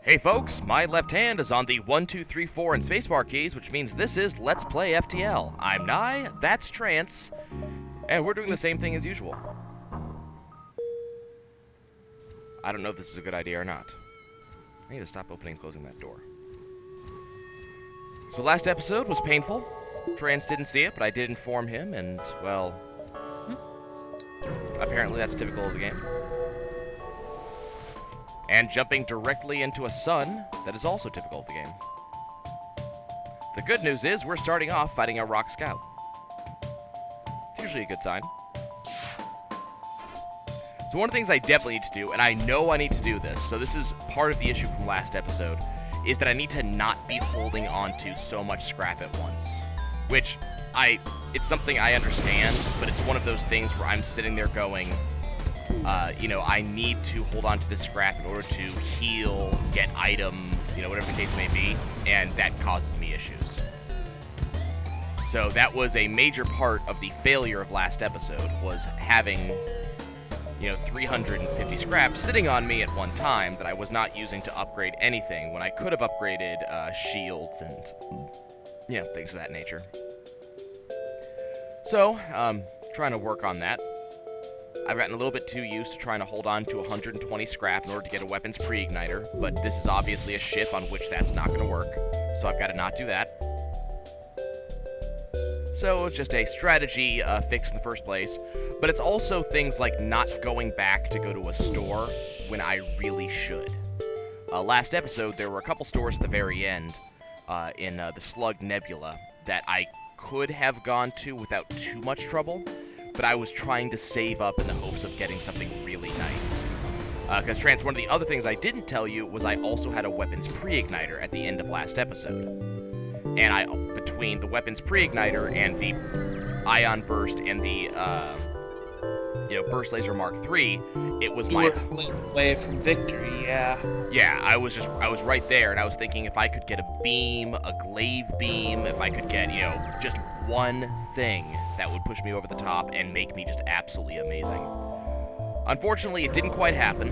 Hey folks, my left hand is on the 1, 2, 3, 4 and spacebar keys, which means this is Let's Play FTL. I'm Nye, that's Trance, and we're doing the same thing as usual. I don't know if this is a good idea or not. I need to stop opening and closing that door. So last episode was painful. Trance didn't see it, but I did inform him, and, well, apparently that's typical of the game. And jumping directly into a sun, that is also typical of the game. The good news is we're starting off fighting a rock scout. It's usually a good sign. So one of the things I definitely need to do, and I know I need to do this, so this is part of the issue from last episode, is that I need to not be holding on to so much scrap at once. Which, it's something I understand, but it's one of those things where I'm sitting there going, I need to hold on to this scrap in order to heal, get item, whatever the case may be, and that causes me issues. So that was a major part of the failure of last episode, was having, 350 scrap sitting on me at one time that I was not using to upgrade anything when I could have upgraded shields and, things of that nature. So, trying to work on that. I've gotten a little bit too used to trying to hold on to 120 scrap in order to get a weapons pre-igniter, but this is obviously a ship on which that's not going to work, so I've got to not do that. So it's just a strategy fix in the first place, but it's also things like not going back to go to a store when I really should. Last episode, there were a couple stores at the very end in the Slug Nebula that I could have gone to without too much trouble, but I was trying to save up in the hopes of getting something really nice. Because, Trance, one of the other things I didn't tell you was I also had a weapons pre-igniter at the end of last episode. And between the weapons pre-igniter and the ion burst and the, burst laser Mark III, it was my... way from victory, yeah. Yeah, I was right there, and I was thinking if I could get a beam, a glaive beam, if I could get, just one thing that would push me over the top and make me just absolutely amazing. Unfortunately, it didn't quite happen,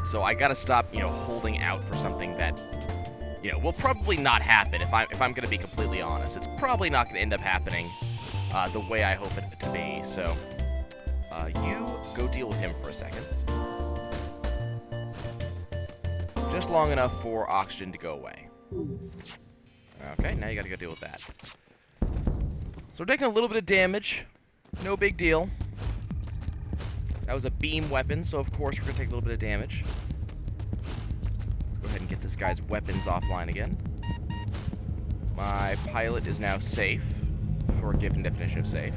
so I gotta stop, holding out for something that, will probably not happen if I'm gonna be completely honest. It's probably not gonna end up happening the way I hope it to be, so you go deal with him for a second. Just long enough for oxygen to go away. Okay, now you gotta go deal with that. So we're taking a little bit of damage. No big deal. That was a beam weapon, so of course we're going to take a little bit of damage. Let's go ahead and get this guy's weapons offline again. My pilot is now safe, for a given definition of safe.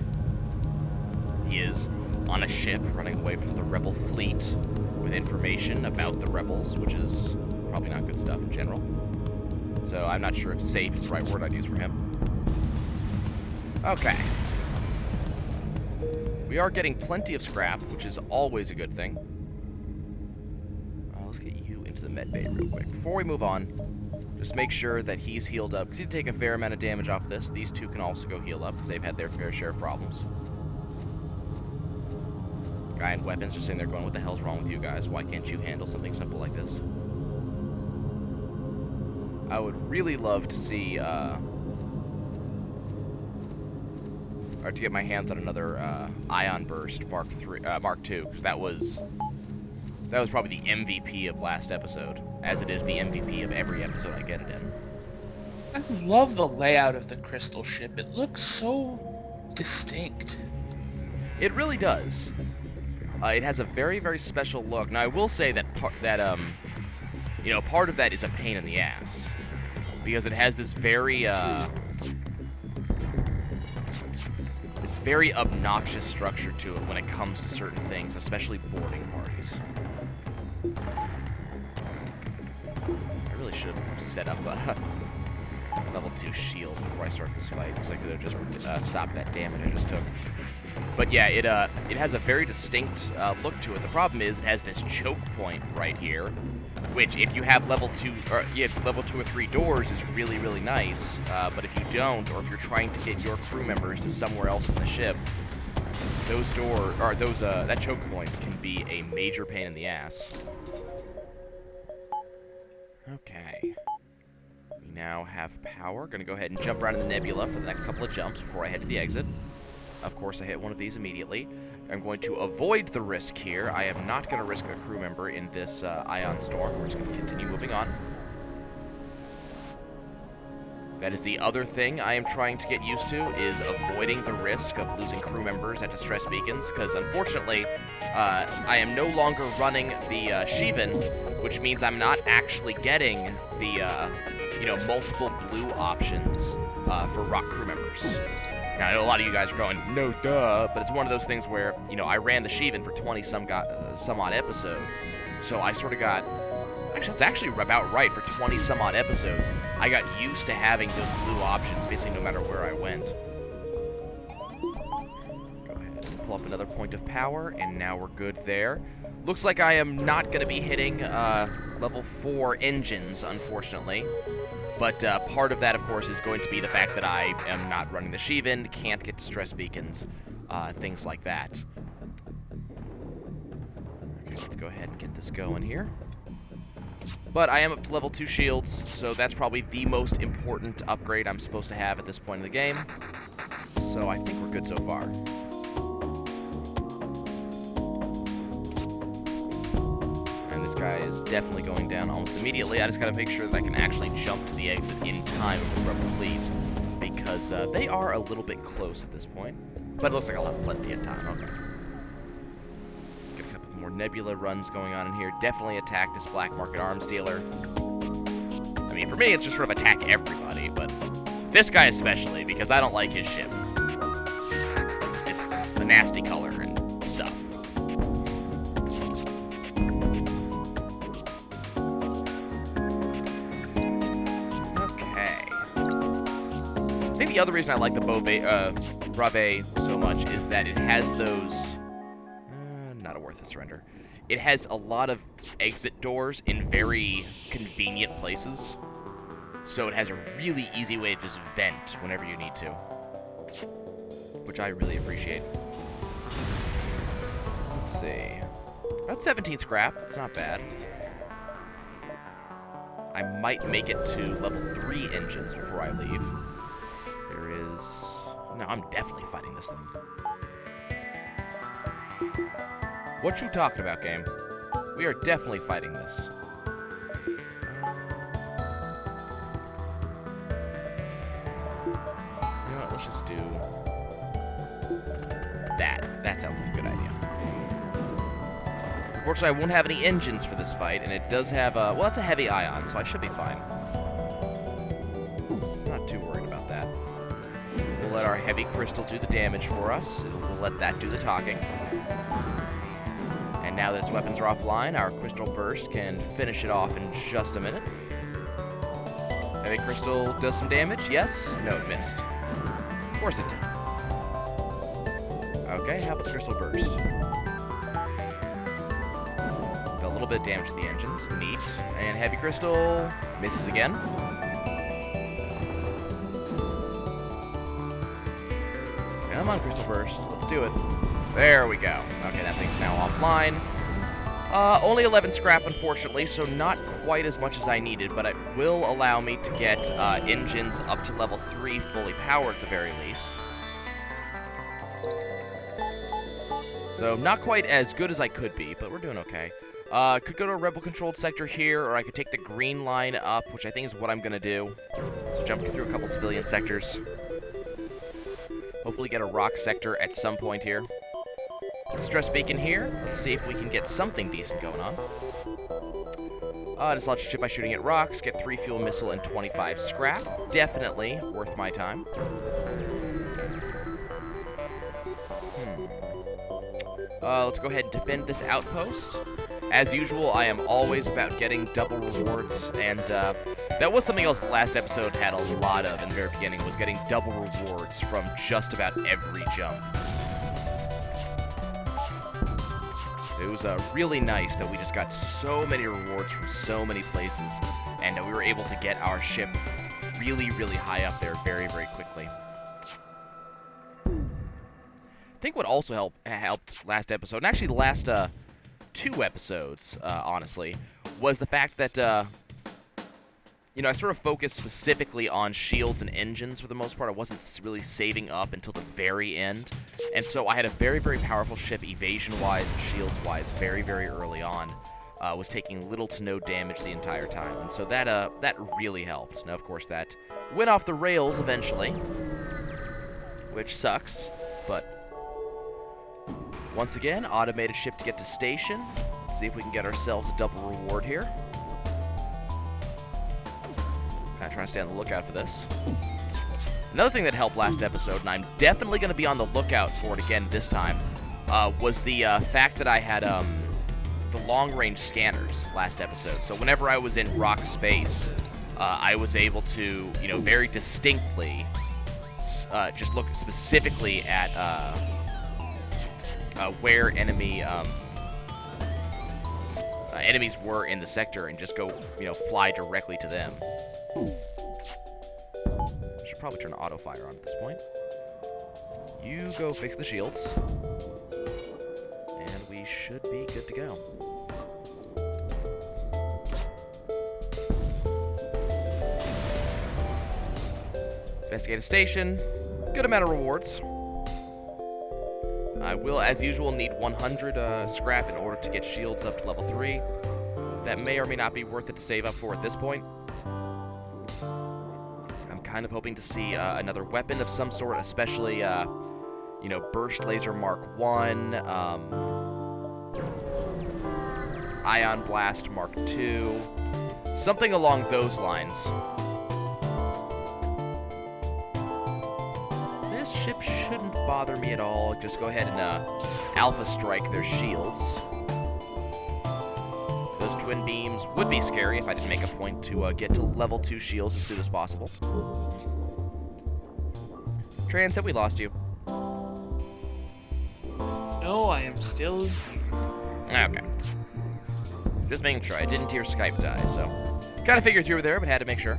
He is on a ship running away from the rebel fleet with information about the rebels, which is probably not good stuff in general. So I'm not sure if safe is the right word I'd use for him. Okay. We are getting plenty of scrap, which is always a good thing. Let's get you into the med bay real quick. Before we move on, just make sure that he's healed up, because he'd take a fair amount of damage off this. These two can also go heal up, because they've had their fair share of problems. Guy in weapons just sitting there going, what the hell's wrong with you guys? Why can't you handle something simple like this? I would really love to see, or to get my hands on another ion burst Mark II, because that was probably the MVP of last episode, as it is the MVP of every episode I get it in. I love the layout of the crystal ship. It looks so distinct. It really does. It has a very, very special look. Now I will say that part of that is a pain in the ass, because it has this very very obnoxious structure to it when it comes to certain things, especially boarding parties. I really should have set up a level 2 shield before I start this fight, because I could have just stopped that damage I just took. But yeah, it has a very distinct look to it. The problem is it has this choke point right here, which if you have level 2 or 3 doors is really, really nice. But if you don't, or if you're trying to get your crew members to somewhere else in the ship, that choke point can be a major pain in the ass. Okay. We now have power. Gonna go ahead and jump around in the nebula for the next couple of jumps before I head to the exit. Of course, I hit one of these immediately. I'm going to avoid the risk here. I am not going to risk a crew member in this ion storm. We're just going to continue moving on. That is the other thing I am trying to get used to, is avoiding the risk of losing crew members at distress beacons, because unfortunately, I am no longer running the Shivan, which means I'm not actually getting the, multiple blue options for rock crew members. Now, I know a lot of you guys are going, no duh, but it's one of those things where, I ran the Shivan for 20-some odd episodes, so I sort of got... Actually, it's actually about right. For 20-some odd episodes, I got used to having those blue options, basically no matter where I went. Go ahead and pull up another point of power, and now we're good there. Looks like I am not going to be hitting level 4 engines, unfortunately. But part of that, of course, is going to be the fact that I am not running the Shivan, can't get distress beacons, things like that. Okay, let's go ahead and get this going here. But I am up to level 2 shields, so that's probably the most important upgrade I'm supposed to have at this point in the game. So I think we're good so far. And this guy is definitely going down almost immediately. I just gotta make sure that I can actually jump to the exit in time with the Rebel fleet, because they are a little bit close at this point. But it looks like I'll have plenty of time. Okay. More nebula runs going on in here. Definitely attack this black market arms dealer. I mean, for me, it's just sort of attack everybody, but this guy especially, because I don't like his ship. It's a nasty color and stuff. Okay. I think the other reason I like the Bravais so much is that it has those... surrender. It has a lot of exit doors in very convenient places, so it has a really easy way to just vent whenever you need to, which I really appreciate. Let's see. About 17 scrap. That's not bad. I might make it to level 3 engines before I leave. There is... No, I'm definitely fighting this thing. What you talking about, game? We are definitely fighting this. You know what? Let's just do that. That sounds like a good idea. Unfortunately, I won't have any engines for this fight, and it does have a... Well, that's a heavy ion, so I should be fine. Not too worried about that. We'll let our heavy crystal do the damage for us. We'll let that do the talking. And now that its weapons are offline, our crystal burst can finish it off in just a minute. Heavy crystal does some damage? Yes? No, it missed. Of course it did. Okay, how about the crystal burst? Got a little bit of damage to the engines. Neat. And heavy crystal misses again. Come on, crystal burst. Let's do it. There we go. Okay, that thing's now offline. Only 11 scrap, unfortunately, so not quite as much as I needed, but it will allow me to get engines up to level 3 fully powered at the very least. So not quite as good as I could be, but we're doing okay. Could go to a rebel-controlled sector here, or I could take the green line up, which I think is what I'm going to do. So jump through a couple civilian sectors. Hopefully get a rock sector at some point here. Distress beacon here. Let's see if we can get something decent going on. Just launch a ship by shooting at rocks. Get 3 fuel missile and 25 scrap. Definitely worth my time. Let's go ahead and defend this outpost. As usual, I am always about getting double rewards, and that was something else the last episode had a lot of in the very beginning, was getting double rewards from just about every jump. It was really nice that we just got so many rewards from so many places, and we were able to get our ship really, really high up there very, very quickly. I think what also helped last episode, and actually the last 2 episodes, honestly, was the fact that you know, I sort of focused specifically on shields and engines for the most part. I wasn't really saving up until the very end. And so I had a very, very powerful ship evasion-wise and shields-wise very, very early on. Was taking little to no damage the entire time. And so that really helped. Now, of course, that went off the rails eventually, which sucks. But once again, automated ship to get to station. Let's see if we can get ourselves a double reward here. Kind of trying to stay on the lookout for this. Another thing that helped last episode, and I'm definitely going to be on the lookout for it again this time, was the fact that I had the long-range scanners last episode. So whenever I was in rock space, I was able to, you know, very distinctly just look specifically at where enemies were in the sector and just go, you know, fly directly to them. Should probably turn auto fire on at this point. You go fix the shields, and we should be good to go. Investigate a station. Good amount of rewards. I will, as usual, need 100 scrap in order to get shields up to level 3. That may or may not be worth it to save up for at this point. I'm kind of hoping to see another weapon of some sort, especially, you know, Burst Laser Mark 1, Ion Blast Mark 2, something along those lines. This ship shouldn't bother me at all. Just go ahead and Alpha Strike their shields. Those twin beams would be scary if I didn't make a point to get to level 2 shields as soon as possible. Trans, have we lost you? No, I am still here. Okay. Just making sure. I didn't hear Skype die, so... Kind of figured you were there, but had to make sure.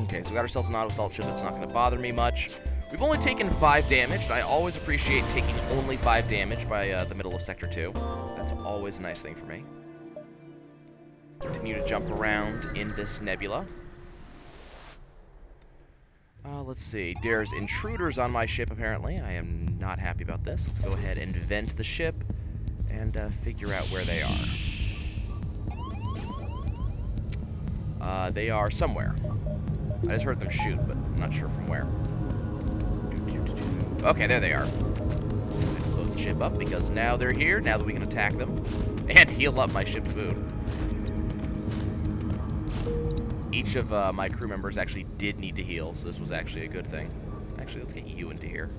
Okay, so we got ourselves an auto-assault ship that's not going to bother me much. We've only taken 5 damage, and I always appreciate taking only 5 damage by the middle of Sector 2. That's always a nice thing for me. Continue to jump around in this nebula. Let's see. There's intruders on my ship, apparently. I am not happy about this. Let's go ahead and vent the ship and figure out where they are. They are somewhere. I just heard them shoot, but I'm not sure from where. Okay, there they are. Blow the ship up because now they're here, now that we can attack them, and heal up my ship's food. Each of my crew members actually did need to heal, so this was actually a good thing. Actually, let's get you into here.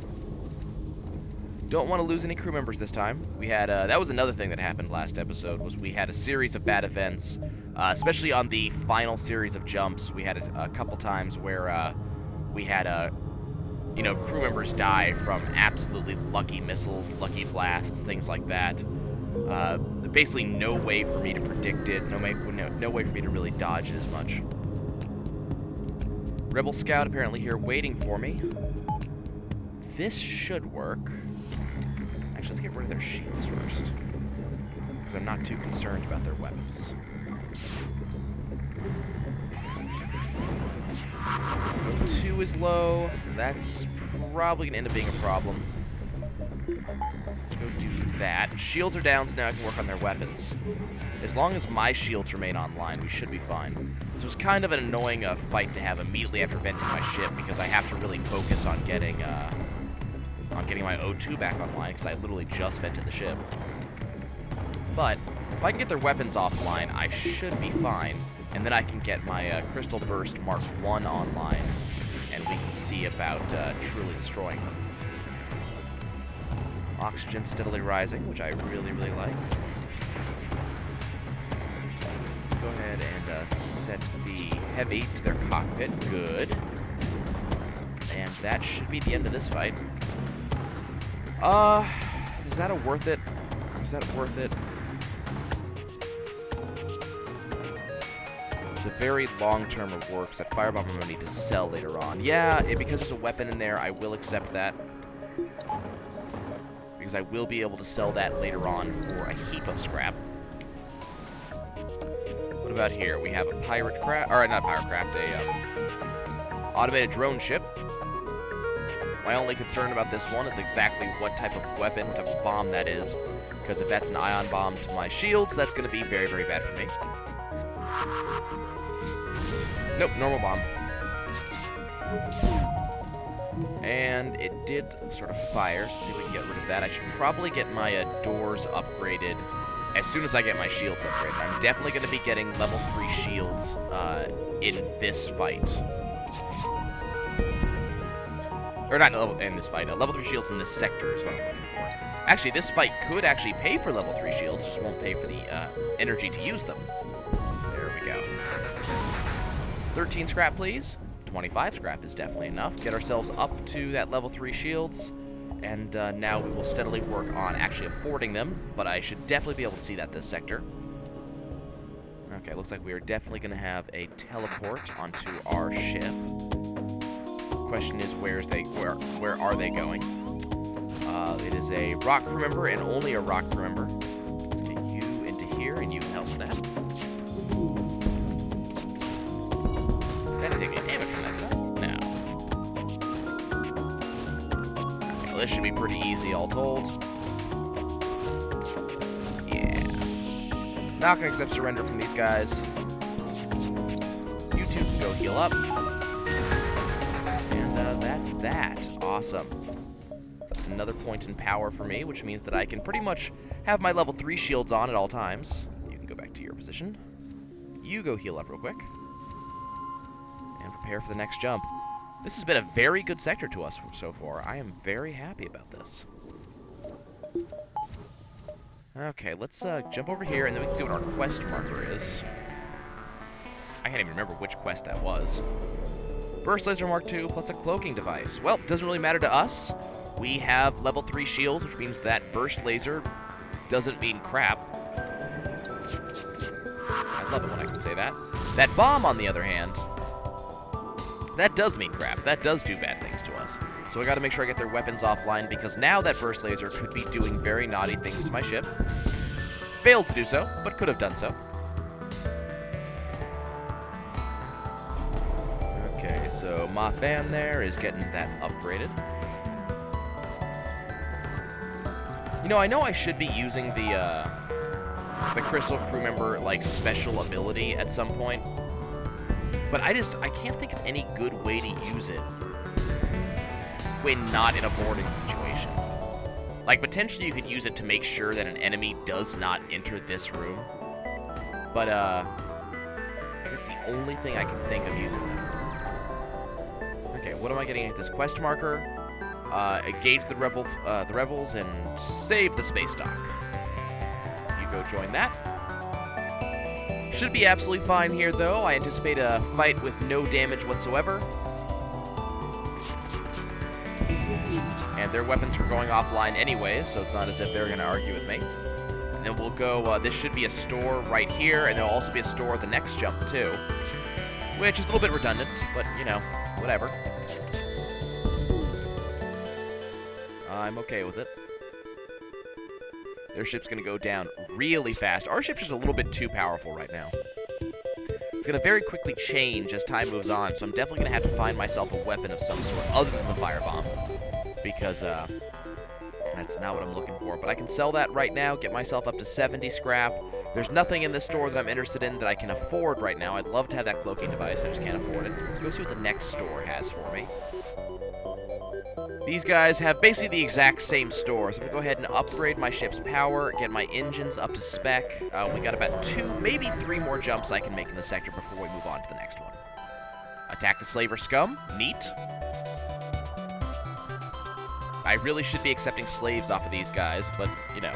Don't want to lose any crew members this time. We had, that was another thing that happened last episode, was we had a series of bad events, especially on the final series of jumps. We had a couple times where we had, you know, crew members die from absolutely lucky missiles, lucky blasts, things like that. Basically no way for me to predict it, no way for me to really dodge it as much. Rebel Scout apparently here waiting for me. This should work. Actually, let's get rid of their shields first, because I'm not too concerned about their weapons. O2 is low. That's probably going to end up being a problem. So let's go do that. Shields are down, so now I can work on their weapons. As long as my shields remain online, we should be fine. This was kind of an annoying fight to have immediately after venting my ship, because I have to really focus on getting my O2 back online, because I literally just vented the ship. But if I can get their weapons offline, I should be fine. And then I can get my Crystal Burst Mark 1 online, and we can see about truly destroying them. Oxygen steadily rising, which I really, really like. Let's go ahead and set the heavy to their cockpit. Good. And that should be the end of this fight. Is that a worth it? Is that worth it? There's a very long-term of works that Firebomb I'm going to need to sell later on. Yeah, because there's a weapon in there, I will accept that. Because I will be able to sell that later on for a heap of scrap. about here? We have a pirate craft, or not a pirate craft, automated drone ship. My only concern about this one is exactly what type of weapon, what type of bomb that is. Because if that's an ion bomb to my shields, that's going to be very, very bad for me. Nope, normal bomb. And it did sort of fire, so let's see if we can get rid of that. I should probably get my doors upgraded as soon as I get my shields upgraded. I'm definitely going to be getting level 3 shields in this fight. Or not in this fight, level 3 shields in this sector is what I'm looking for. Actually, this fight could actually pay for level 3 shields, just won't pay for the energy to use them. There we go. 13 scrap, please. 25 scrap is definitely enough. Get ourselves up to that level 3 shields, and now we will steadily work on actually affording them, but I should definitely be able to see that this sector. Okay, looks like we are definitely going to have a teleport onto our ship. Question is, where are they going? It is a rock crew member, and only a rock crew member. Let's get you into here, and you can help with that. Didn't take any damage from that, did I? No. Okay, well, this should be pretty easy, all told. Yeah. Not gonna accept surrender from these guys. You two can go heal up. And that's that. Awesome. That's another point in power for me, which means that I can pretty much have my level 3 shields on at all times. You can go back to your position. You go heal up real quick. And prepare for the next jump. This has been a very good sector to us so far. I am very happy about this. Okay, let's jump over here, and then we can see what our quest marker is. I can't even remember which quest that was. Burst Laser Mark II plus a cloaking device. Well, doesn't really matter to us. We have level 3 shields, which means that burst laser doesn't mean crap. I love it when I can say that. That bomb, on the other hand, that does mean crap. That does do bad things to us. So I gotta make sure I get their weapons offline, because now that burst laser could be doing very naughty things to my ship. Failed to do so, but could have done so. Okay, so my fan there is getting that upgraded. You know I should be using the Crystal Crew Member, like, special ability at some point. But I can't think of any good way to use it when not in a boarding situation. Like, potentially you could use it to make sure that an enemy does not enter this room. But, it's the only thing I can think of using it. Okay, what am I getting at this quest marker? Engage the rebels and save the space dock. You go join that. Should be absolutely fine here, though. I anticipate a fight with no damage whatsoever. And their weapons are going offline anyway, so it's not as if they're going to argue with me. And then we'll go, this should be a store right here, and there'll also be a store at the next jump, too. Which is a little bit redundant, but, you know, whatever. I'm okay with it. Their ship's going to go down really fast. Our ship's just a little bit too powerful right now. It's going to very quickly change as time moves on, so I'm definitely going to have to find myself a weapon of some sort other than the firebomb. Because, that's not what I'm looking for. But I can sell that right now, get myself up to 70 scrap. There's nothing in this store that I'm interested in that I can afford right now. I'd love to have that cloaking device, I just can't afford it. Let's go see what the next store has for me. These guys have basically the exact same store, so I'm going to go ahead and upgrade my ship's power, get my engines up to spec. We got about 2, maybe 3 more jumps I can make in the sector before we move on to the next one. Attack the slaver scum. Neat. I really should be accepting slaves off of these guys, but, you know.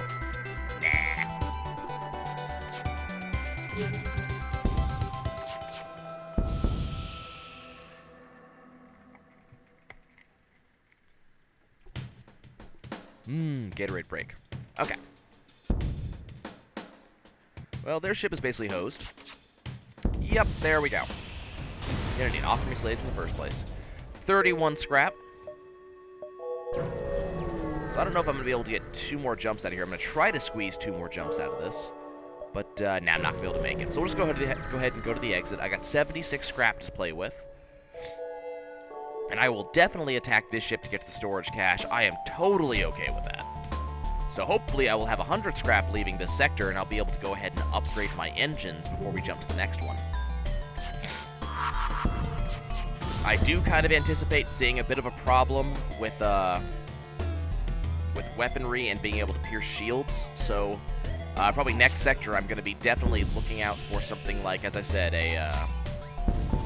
Gatorade break. Okay. Well, their ship is basically hosed. Yep, there we go. You don't need to offer me slaves in the first place. 31 scrap. So I don't know if I'm going to be able to get 2 more jumps out of here. I'm going to try to squeeze 2 more jumps out of this. But nah, I'm not going to be able to make it. So we'll just go ahead and go to the exit. I got 76 scrap to play with. And I will definitely attack this ship to get to the storage cache. I am totally okay with that. So hopefully I will have 100 scrap leaving this sector, and I'll be able to go ahead and upgrade my engines before we jump to the next one. I do kind of anticipate seeing a bit of a problem with weaponry and being able to pierce shields, so probably next sector I'm going to be definitely looking out for something like, as I said,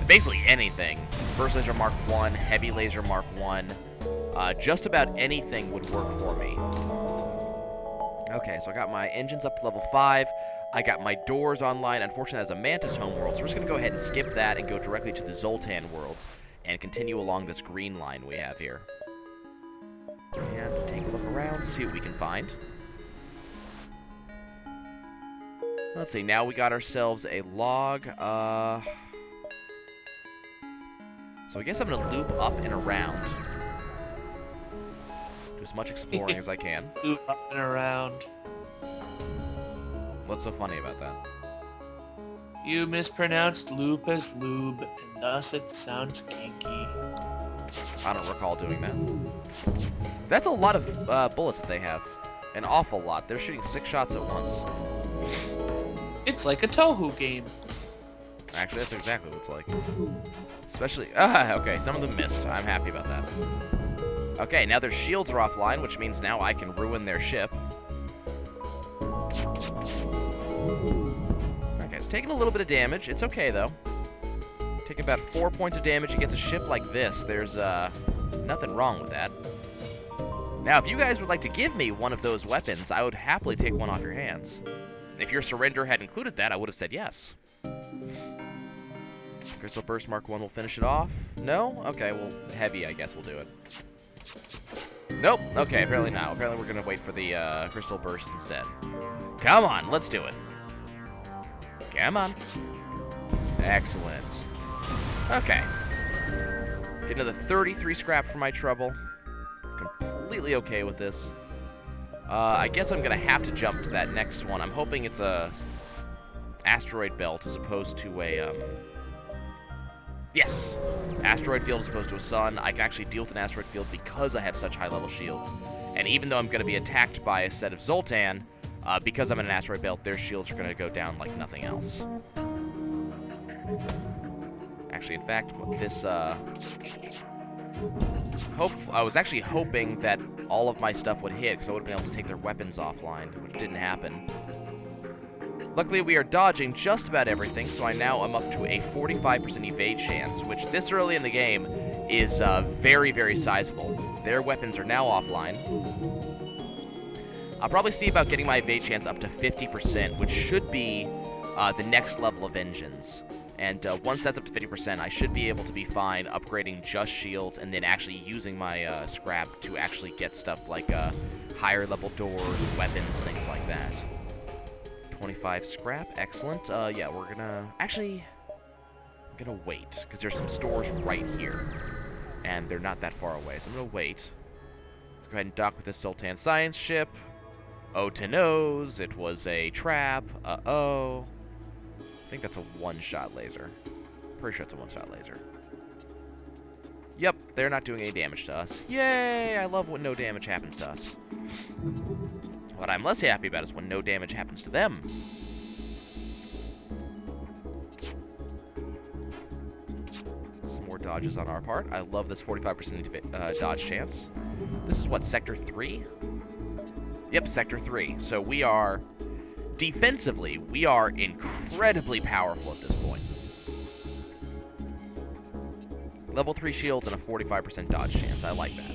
basically anything. Burst Laser Mark 1, Heavy Laser Mark 1, just about anything would work for me. Okay, so I got my engines up to level 5. I got my doors online. Unfortunately, that's a Mantis homeworld, so we're just going to go ahead and skip that and go directly to the Zoltan worlds and continue along this green line we have here. And take a look around, see what we can find. Let's see, now we got ourselves a log. So I guess I'm going to loop up and around. Do as much exploring as I can. Loop up and around. What's so funny about that? You mispronounced loop as lube, and thus it sounds kinky. I don't recall doing that. That's a lot of bullets that they have. An awful lot. They're shooting 6 shots at once. It's like a Touhou game. Actually, that's exactly what it's like. Especially... okay, some of them missed. I'm happy about that. Okay, now their shields are offline, which means now I can ruin their ship. Okay, it's taking a little bit of damage. It's okay, though. Taking about 4 points of damage against a ship like this. There's, nothing wrong with that. Now, if you guys would like to give me one of those weapons, I would happily take one off your hands. If your surrender had included that, I would have said yes. Crystal Burst Mark 1 will finish it off. No? Okay, well, Heavy, I guess, will do it. Nope. Okay, apparently not. Apparently we're going to wait for the Crystal Burst instead. Come on, let's do it. Come on. Excellent. Okay. Get another 33 scrap for my trouble. Completely okay with this. I guess I'm going to have to jump to that next one. I'm hoping it's a asteroid belt as opposed to a, yes! Asteroid field as opposed to a sun. I can actually deal with an asteroid field because I have such high-level shields. And even though I'm going to be attacked by a set of Zoltan, because I'm in an asteroid belt, their shields are going to go down like nothing else. Actually, in fact, this, I was actually hoping that all of my stuff would hit, because I would have been able to take their weapons offline, which didn't happen. Luckily, we are dodging just about everything, so I now am up to a 45% evade chance, which this early in the game is very, very sizable. Their weapons are now offline. I'll probably see about getting my evade chance up to 50%, which should be the next level of engines. And once that's up to 50%, I should be able to be fine upgrading just shields and then actually using my scrap to actually get stuff like higher level doors, weapons, things like that. 25 scrap, excellent. Yeah, we're gonna... Actually, I'm gonna wait, because there's some stores right here. And they're not that far away, so I'm gonna wait. Let's go ahead and dock with this Sultan science ship. Oh to nose, it was a trap. Uh-oh. I think that's a one-shot laser. Pretty sure it's a one-shot laser. Yep, they're not doing any damage to us. Yay! I love when no damage happens to us. What I'm less happy about is when no damage happens to them. Some more dodges on our part. I love this 45% dodge chance. This is what, Sector 3? Yep, Sector 3. So we are... Defensively, we are incredibly powerful at this point. Level 3 shields and a 45% dodge chance. I like that.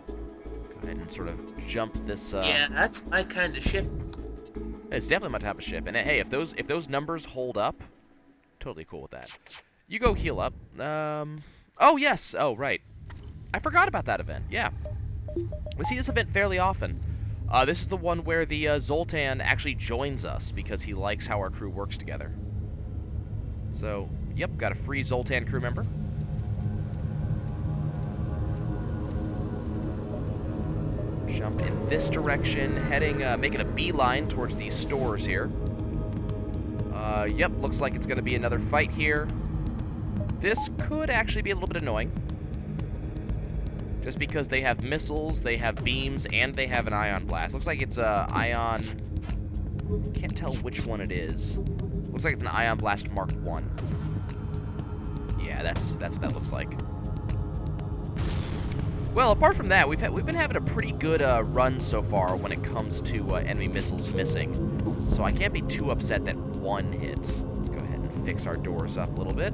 Go ahead and sort of jump this... Yeah, that's my kind of ship. It's definitely my type of ship. And hey, if those numbers hold up, totally cool with that. You go heal up. Oh, yes. Oh, right. I forgot about that event. Yeah. We see this event fairly often. This is the one where the Zoltan actually joins us because he likes how our crew works together. So, yep, got a free Zoltan crew member. Jump in this direction, heading, making a beeline towards these stores here. Yep, looks like it's going to be another fight here. This could actually be a little bit annoying. Just because they have missiles, they have beams, and they have an ion blast. Looks like it's a ion... Can't tell which one it is. Looks like it's an ion blast Mark 1. Yeah, that's what that looks like. Well, apart from that, we've been having a pretty good run so far when it comes to enemy missiles missing. So I can't be too upset that one hit. Let's go ahead and fix our doors up a little bit.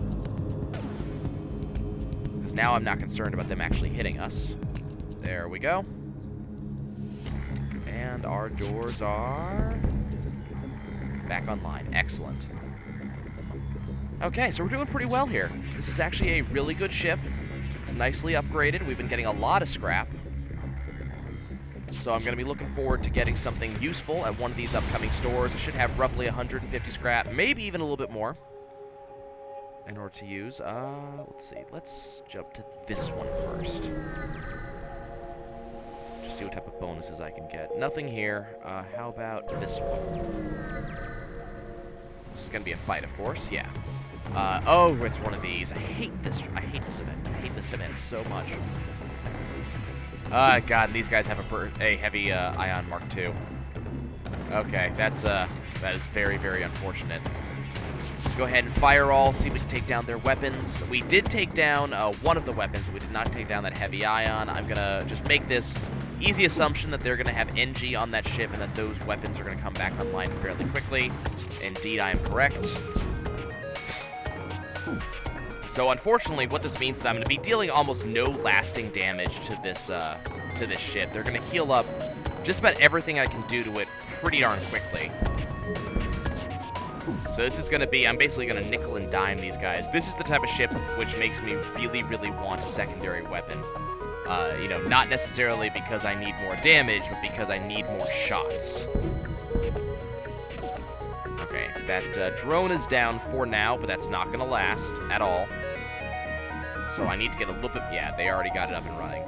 Because now I'm not concerned about them actually hitting us. There we go. And our doors are back online. Excellent. Okay, so we're doing pretty well here. This is actually a really good ship. It's nicely upgraded. We've been getting a lot of scrap. So I'm going to be looking forward to getting something useful at one of these upcoming stores. I should have roughly 150 scrap, maybe even a little bit more in order to use. Let's see. Let's jump to this one first. Just see what type of bonuses I can get. Nothing here. How about this one? This is going to be a fight, of course. Yeah. Oh, it's one of these. I hate this event. I hate this event so much. God, these guys have a heavy ion Mark II. Okay, that is very, very unfortunate. Let's go ahead and fire all, see if we can take down their weapons. We did take down one of the weapons. We did not take down that heavy ion. I'm gonna just make this easy assumption that they're gonna have NG on that ship and that those weapons are gonna come back online fairly quickly. Indeed, I am correct. So unfortunately, what this means is I'm going to be dealing almost no lasting damage to this ship. They're going to heal up just about everything I can do to it pretty darn quickly. So this is going to be, I'm basically going to nickel and dime these guys. This is the type of ship which makes me really, really want a secondary weapon. You know, not necessarily because I need more damage, but because I need more shots. Okay, that drone is down for now, but that's not going to last at all. So I need to get a little bit... Yeah, they already got it up and running.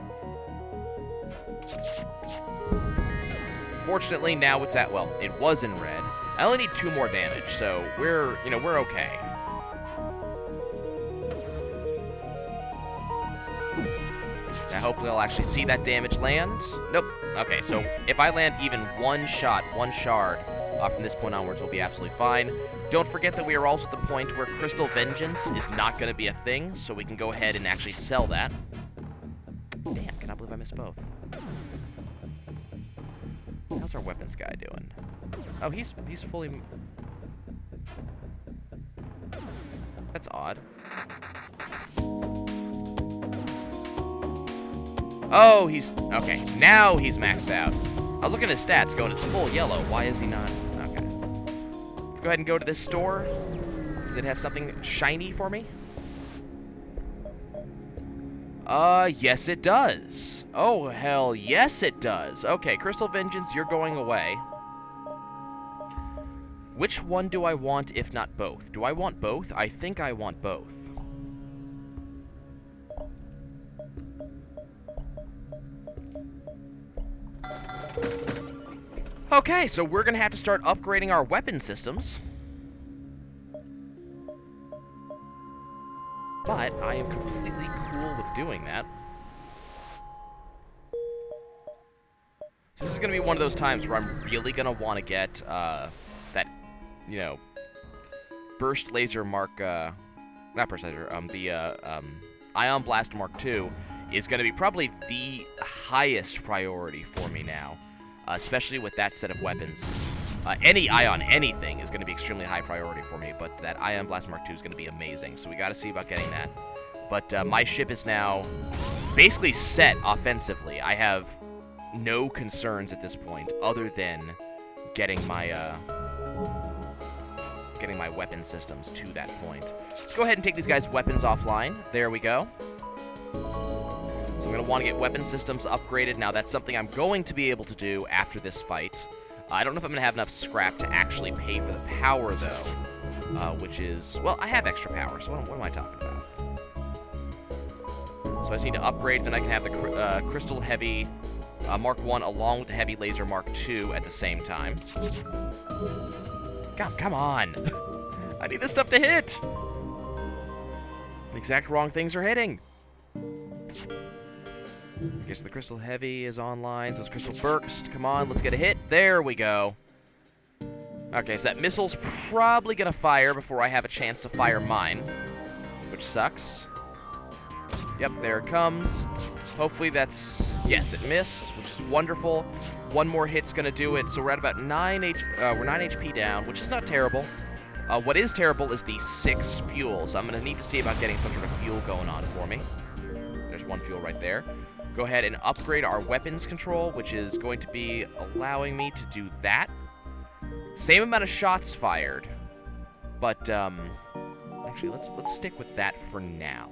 Fortunately, now it's at... Well, it was in red. I only need 2 more damage, so we're okay. Now, hopefully I'll actually see that damage land. Nope. Okay, so if I land even one shot, one shard, from this point onwards, we'll be absolutely fine. Don't forget that we are also at the point where Crystal Vengeance is not going to be a thing, so we can go ahead and actually sell that. Damn, cannot believe I missed both. How's our weapons guy doing? Oh, he's fully... That's odd. Oh, he's... Okay, now he's maxed out. I was looking at his stats going, it's full yellow. Why is he not? Okay. Let's go ahead and go to this store. Does it have something shiny for me? Yes it does. Oh, hell yes it does. Okay, Crystal Vengeance, you're going away. Which one do I want, if not both? Do I want both? I think I want both. Okay, so we're going to have to start upgrading our weapon systems. But I am completely cool with doing that. So this is going to be one of those times where I'm really going to want to get that, you know, burst laser mark, not burst laser, ion blast mark II is going to be probably the highest priority for me now. Especially with that set of weapons. Any ion anything is going to be extremely high priority for me, but that Ion Blast Mark II is going to be amazing, so we got to see about getting that. But my ship is now basically set offensively. I have no concerns at this point, other than getting my weapon systems to that point. Let's go ahead and take these guys' weapons offline. There we go. So I'm going to want to get weapon systems upgraded. Now, that's something I'm going to be able to do after this fight. I don't know if I'm going to have enough scrap to actually pay for the power, though. Which is... Well, I have extra power, so what am I talking about? So I just need to upgrade, then I can have the Crystal Heavy Mark 1 along with the heavy laser Mark 2 at the same time. Come on! I need this stuff to hit! The exact wrong things are hitting! I guess the Crystal Heavy is online, so it's Crystal Burst. Come on, let's get a hit. There we go. Okay, so that missile's probably gonna fire before I have a chance to fire mine, which sucks. Yep, there it comes. Hopefully that's... Yes, it missed, which is wonderful. One more hit's gonna do it, so we're at about we're 9 HP down, which is not terrible. What is terrible is the 6 fuel, so I'm gonna need to see about getting some sort of fuel going on for me. There's 1 fuel right there. Go ahead and upgrade our weapons control, which is going to be allowing me to do that. Same amount of shots fired, but actually let's stick with that for now.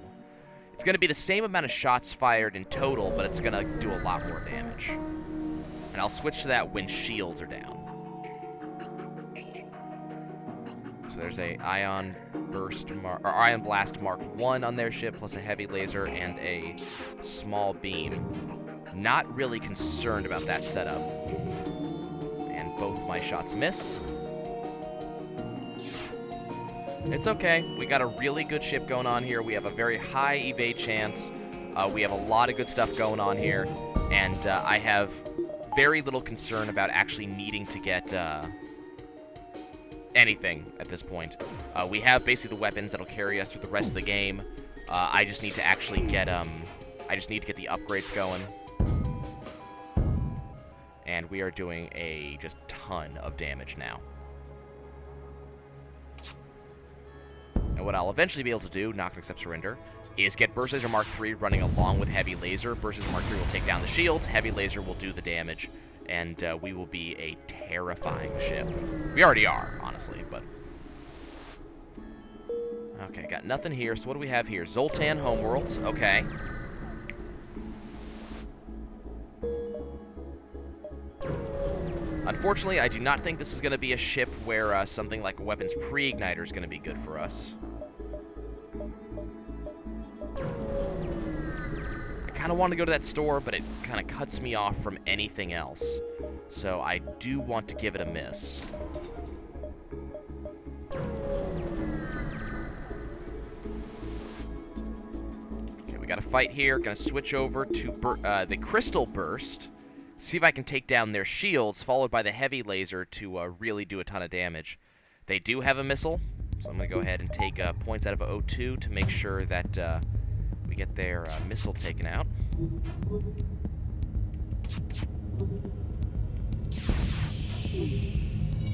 It's going to be the same amount of shots fired in total, but it's going to do a lot more damage. And I'll switch to that when shields are down. So there's a Ion Blast Mark 1 on their ship, plus a heavy laser and a small beam. Not really concerned about that setup. And both my shots miss. It's okay. We got a really good ship going on here. We have a very high evade chance. We have a lot of good stuff going on here. And I have very little concern about actually needing to get anything at this point. We have basically the weapons that'll carry us through the rest of the game. I just need to actually get I just need to get the upgrades going. And we are doing a just ton of damage now. And what I'll eventually be able to do, not accept surrender, is get Burst Laser Mark 3 running along with Heavy Laser. Burst Laser Mark 3 will take down the shields, Heavy Laser will do the damage, and we will be a terrifying ship. We already are, honestly, but... Okay, got nothing here, so what do we have here? Zoltan Homeworlds, okay. Unfortunately, I do not think this is going to be a ship where something like a weapons pre-igniter is going to be good for us. I kind of want to go to that store, but it kind of cuts me off from anything else. So I do want to give it a miss. Okay, we got a fight here. Going to switch over to the Crystal Burst. See if I can take down their shields, followed by the heavy laser to really do a ton of damage. They do have a missile, so I'm going to go ahead and take points out of O2 to make sure that we get their missile taken out.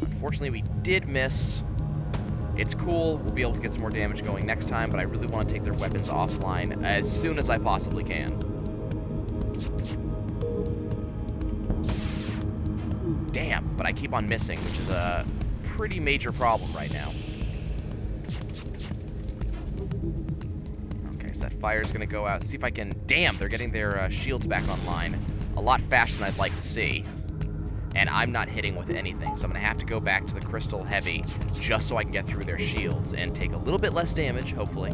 Unfortunately, we did miss. It's cool. We'll be able to get some more damage going next time, but I really want to take their weapons offline as soon as I possibly can. Damn, but I keep on missing, which is a pretty major problem right now. Okay, so that fire's gonna go out. See if I can... Damn, they're getting their shields back online a lot faster than I'd like to see. And I'm not hitting with anything, so I'm gonna have to go back to the Crystal Heavy just so I can get through their shields and take a little bit less damage, hopefully.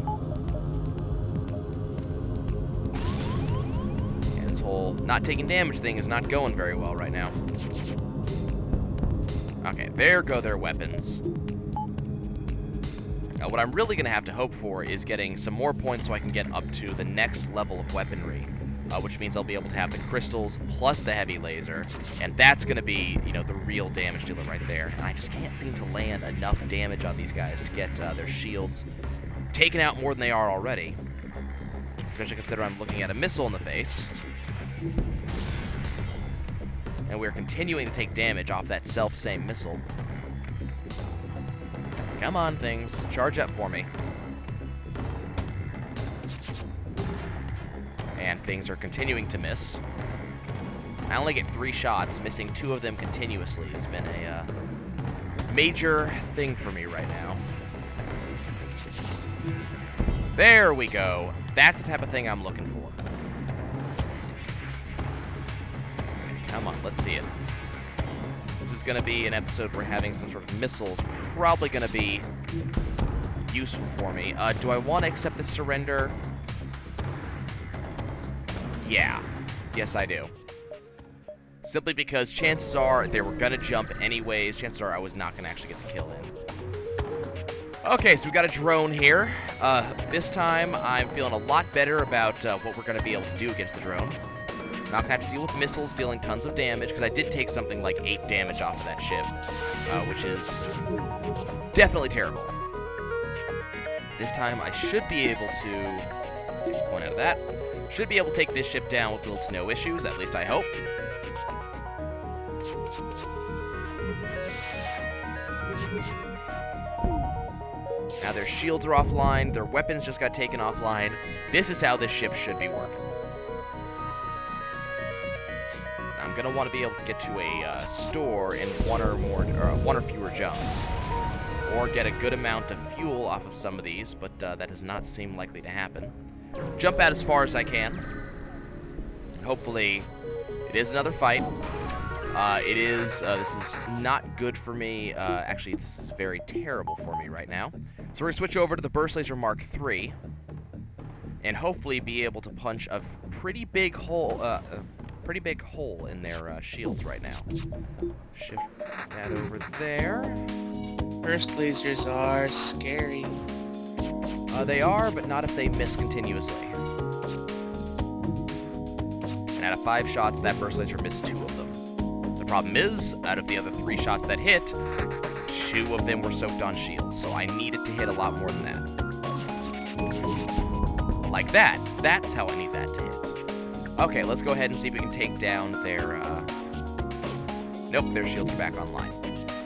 And this whole not taking damage thing is not going very well right now. Okay, there go their weapons. Now, what I'm really going to have to hope for is getting some more points so I can get up to the next level of weaponry, which means I'll be able to have the crystals plus the heavy laser, and that's going to be, you know, the real damage dealer right there. And I just can't seem to land enough damage on these guys to get their shields taken out more than they are already, especially considering I'm looking at a missile in the face. And we're continuing to take damage off that self-same missile. Come on, things. Charge up for me. And things are continuing to miss. I only get 3 shots. Missing 2 of them continuously has been a major thing for me right now. There we go. That's the type of thing I'm looking for. Come on, let's see it. This is going to be an episode where having some sort of missiles probably going to be useful for me. Do I want to accept the surrender? Yeah. Yes, I do. Simply because chances are they were going to jump anyways. Chances are I was not going to actually get the kill in. Okay, so we got a drone here. This time I'm feeling a lot better about what we're going to be able to do against the drone. Not going to have to deal with missiles dealing tons of damage, because I did take something like 8 damage off of that ship, which is definitely terrible. This time I should be able to, take a point out of that, should be able to take this ship down with little to no issues, at least I hope. Now their shields are offline, their weapons just got taken offline. This is how this ship should be working. I'm gonna want to be able to get to a store in one or fewer jumps, or get a good amount of fuel off of some of these, but that does not seem likely to happen. Jump out as far as I can. Hopefully, it is another fight. This is not good for me. Actually, this is very terrible for me right now. So we're gonna switch over to the Burst Laser Mark III, and hopefully be able to punch a pretty big hole in their shields right now. Shift that over there. Burst lasers are scary. They are, but not if they miss continuously. And out of 5 shots, that burst laser missed 2 of them. The problem is, out of the other 3 shots that hit, 2 of them were soaked on shields, so I needed to hit a lot more than that. Like that. That's how I need that to hit. Okay, let's go ahead and see if we can take down their, Nope, their shields are back online.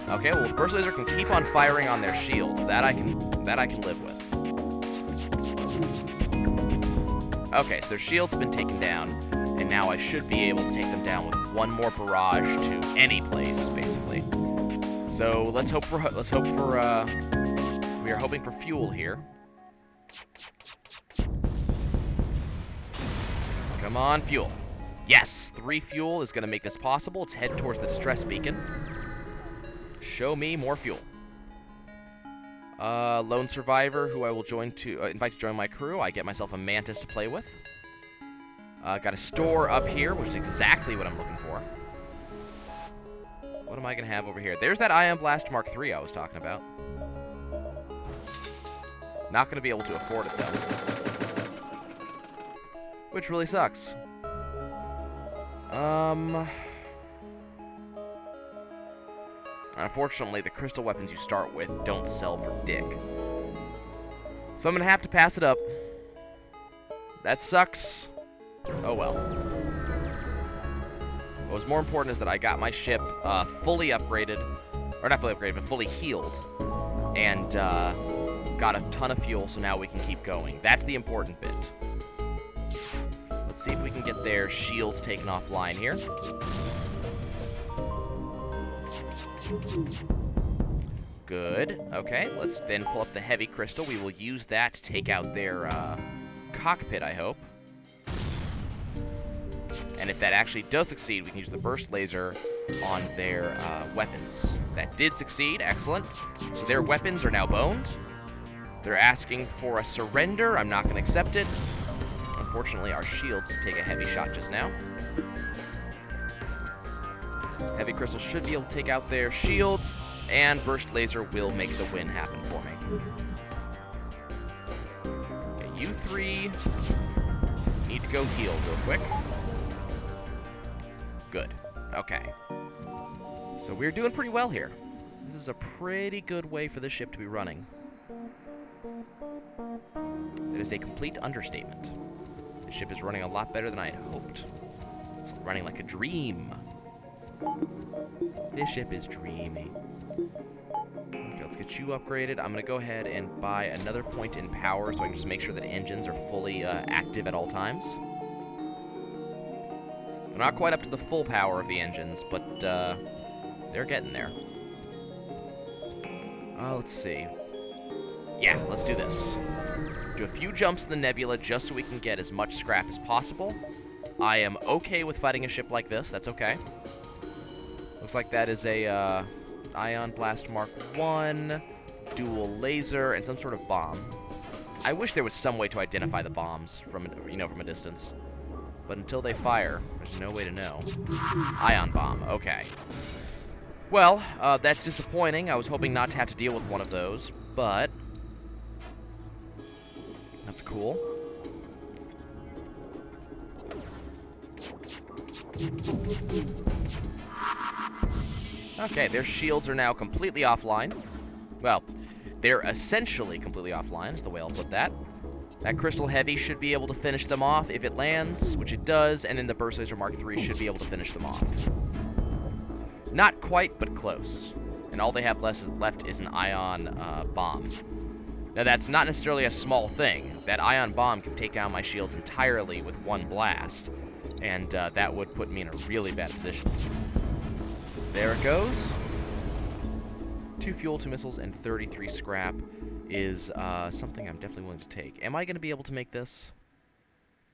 Okay, well, the burst laser can keep on firing on their shields. That I can live with. Okay, so their shields have been taken down, and now I should be able to take them down with one more barrage to any place, basically. So we are hoping for fuel here. Come on, fuel. Yes, 3 fuel is going to make this possible. Let's head towards the distress beacon. Show me more fuel. Lone survivor, who I will invite to join my crew. I get myself a mantis to play with. Got a store up here, which is exactly what I'm looking for. What am I going to have over here? There's that Ion Blast Mark III I was talking about. Not going to be able to afford it, though. Which really sucks. Unfortunately, the crystal weapons you start with don't sell for dick. So I'm going to have to pass it up. That sucks. Oh well. What was more important is that I got my ship fully upgraded. Or not fully upgraded, but fully healed. And got a ton of fuel, so now we can keep going. That's the important bit. Let's see if we can get their shields taken offline here. Good. Okay, let's then pull up the heavy crystal. We will use that to take out their cockpit, I hope. And if that actually does succeed, we can use the burst laser on their weapons. That did succeed. Excellent. So their weapons are now boned. They're asking for a surrender. I'm not going to accept it. Unfortunately, our shields did take a heavy shot just now. Heavy crystal should be able to take out their shields, and burst laser will make the win happen for me. Okay, you 3 need to go heal real quick. Good. Okay. So we're doing pretty well here. This is a pretty good way for the ship to be running. It is a complete understatement. The ship is running a lot better than I had hoped. It's running like a dream. This ship is dreamy. Okay, let's get you upgraded. I'm going to go ahead and buy another point in power so I can just make sure that engines are fully active at all times. They're not quite up to the full power of the engines, but they're getting there. Let's see. Yeah, let's do this. Do a few jumps in the nebula just so we can get as much scrap as possible. I am okay with fighting a ship like this. That's okay. Looks like that is a Ion Blast Mark I, dual laser, and some sort of bomb. I wish there was some way to identify the bombs from, from a distance. but until they fire, there's no way to know. Ion bomb, okay. Well, that's disappointing. I was hoping not to have to deal with one of those, but that's cool. Okay, their shields are now completely offline. Well, they're essentially completely offline, is the way I'll put that. That Crystal Heavy should be able to finish them off if it lands, which it does, and then the Burst Laser Mark III should be able to finish them off. Not quite, but close. And all they have left is an Ion Bomb. Now, that's not necessarily a small thing. That Ion Bomb can take down my shields entirely with one blast, and that would put me in a really bad position. There it goes. 2 fuel, 2 missiles, and 33 scrap is something I'm definitely willing to take. Am I going to be able to make this?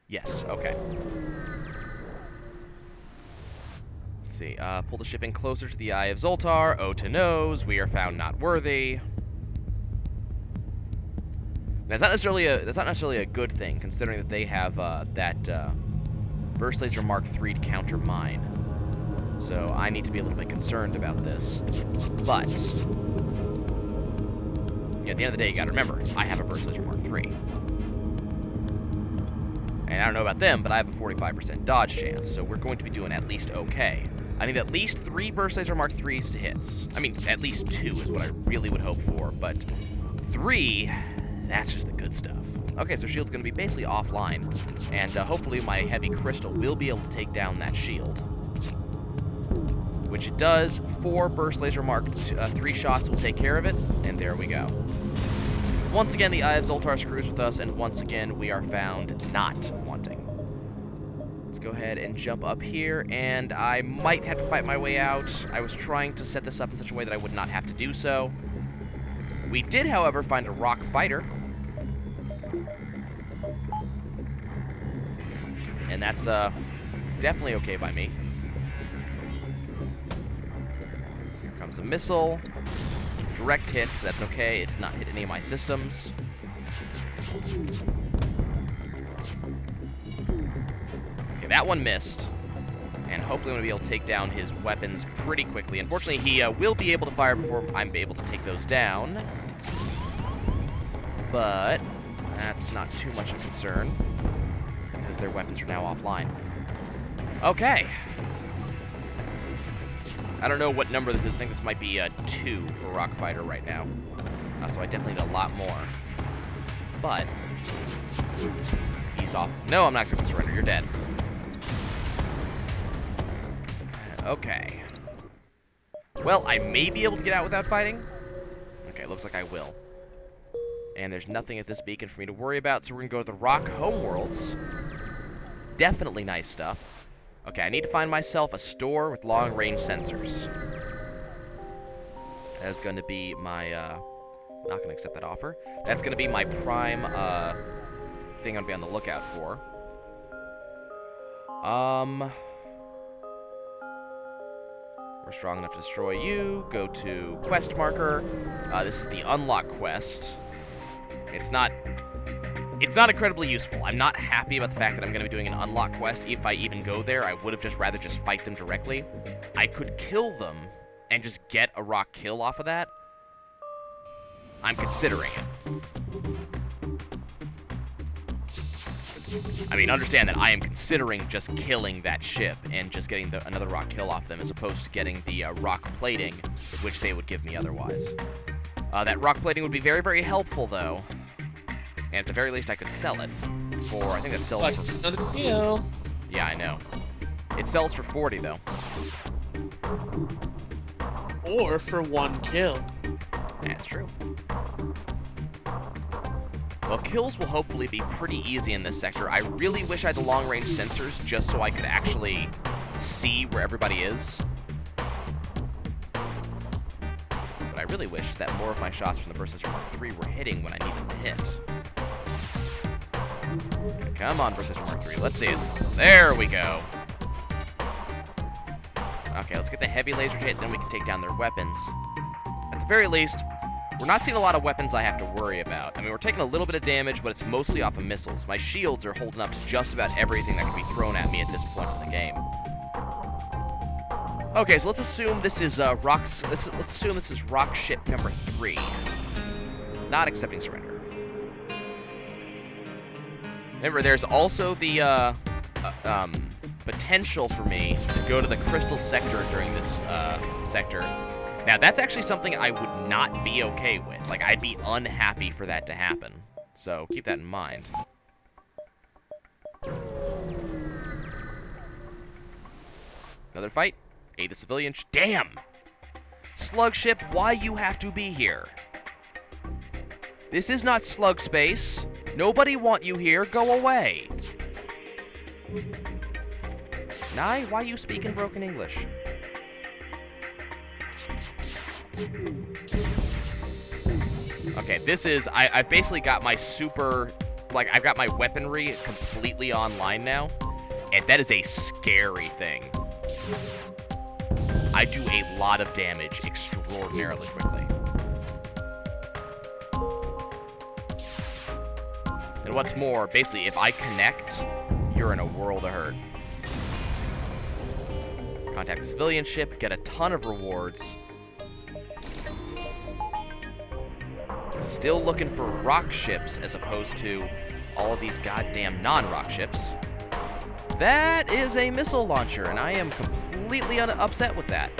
Yes, okay. Let's see. Pull the ship in closer to the Eye of Zoltar. Oh to nose. We are found not worthy. That's not necessarily a good thing, considering that they have that Burst Laser Mark III to counter mine. So I need to be a little bit concerned about this. But at the end of the day, you gotta remember, I have a Burst Laser Mark III. And I don't know about them, but I have a 45% dodge chance, so we're going to be doing at least okay. I need at least 3 Burst Laser Mark IIIs to hits. I mean, at least 2 is what I really would hope for, but 3, that's just the good stuff. Okay, so shield's gonna be basically offline, and hopefully my heavy crystal will be able to take down that shield. Which it does. 4 Burst Laser Mark III shots will take care of it, and there we go. Once again, the Eye of Zoltar screws with us, and once again, we are found not wanting. Let's go ahead and jump up here, and I might have to fight my way out. I was trying to set this up in such a way that I would not have to do so. We did, however, find a rock fighter. And that's definitely okay by me. Comes a missile. Direct hit, that's okay. It did not hit any of my systems. Okay, that one missed. And hopefully I'm going to be able to take down his weapons pretty quickly. Unfortunately, he will be able to fire before I'm able to take those down. But that's not too much of a concern, because their weapons are now offline. Okay. I don't know what number this is. I think this might be 2 for Rock Fighter right now. So I definitely need a lot more. But he's off. No, I'm not going to surrender. You're dead. Okay. Well, I may be able to get out without fighting. Okay, looks like I will. And there's nothing at this beacon for me to worry about, so we're going to go to the Rock Homeworlds. Definitely nice stuff. Okay, I need to find myself a store with long-range sensors. That's going to be my, not going to accept that offer. That's going to be my prime, thing I'm going to be on the lookout for. We're strong enough to destroy you. Go to quest marker. This is the unlock quest. It's not incredibly useful. I'm not happy about the fact that I'm going to be doing an unlock quest. If I even go there, I would have just rather just fight them directly. I could kill them and just get a rock kill off of that. I'm considering it. I mean, understand that I am considering just killing that ship and just getting another rock kill off them, as opposed to getting the rock plating, which they would give me otherwise. That rock plating would be very, very helpful, though. And at the very least, I could sell it for, I think that sells Like, for... it's not a deal. Yeah, I know. It sells for 40, though. Or for 1 kill. That's true. Well, kills will hopefully be pretty easy in this sector. I really wish I had the long-range sensors just so I could actually see where everybody is. But I really wish that more of my shots from the Burst Laser Mark III were hitting when I need them to hit. Come on, Burst Laser Mark III. Let's see it. There we go. Okay, let's get the heavy laser hit, then we can take down their weapons. At the very least, we're not seeing a lot of weapons I have to worry about. I mean, we're taking a little bit of damage, but it's mostly off of missiles. My shields are holding up to just about everything that can be thrown at me at this point in the game. Okay, so let's assume this is let's assume this is rock ship number 3. Not accepting surrender. Remember, there's also the potential for me to go to the crystal sector during this sector. Now, that's actually something I would not be okay with. Like, I'd be unhappy for that to happen. So, keep that in mind. Another fight. Aid the civilian. Damn! Slug ship, why you have to be here? This is not slug space. Nobody want you here. Go away. Nye, why you speak in broken English? Okay, this is... I've basically got my super... Like, I've got my weaponry completely online now. And that is a scary thing. I do a lot of damage extraordinarily quickly. And what's more, basically, if I connect, you're in a world of hurt. Contact the civilian ship, get a ton of rewards. Still looking for rock ships as opposed to all of these goddamn non-rock ships. That is a missile launcher, and I am completely upset with that.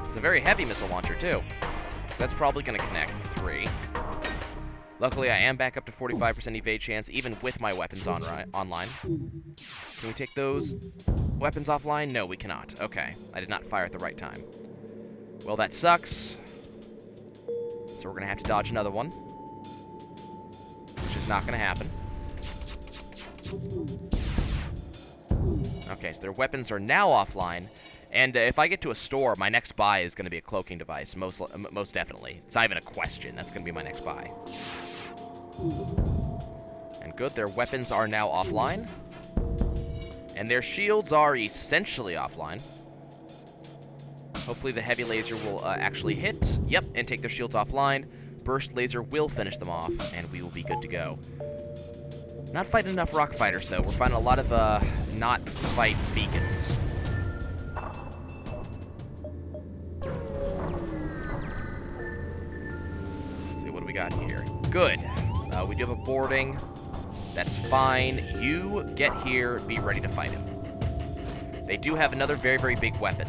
It's a very heavy missile launcher, too. So that's probably going to connect 3. Luckily, I am back up to 45% evade chance, even with my weapons online. Can we take those weapons offline? No, we cannot. Okay, I did not fire at the right time. Well, that sucks. So we're going to have to dodge another one. Which is not going to happen. Okay, so their weapons are now offline. And if I get to a store, my next buy is going to be a cloaking device, most definitely. It's not even a question. That's going to be my next buy. And good, their weapons are now offline. And their shields are essentially offline. Hopefully the heavy laser will actually hit. Yep, and take their shields offline. Burst laser will finish them off, and we will be good to go. Not fighting enough rock fighters, though. We're finding a lot of not fight beacons. Let's see, what do we got here? Good. We do have a boarding. That's fine. You get here, be ready to fight him. They do have another very, very big weapon.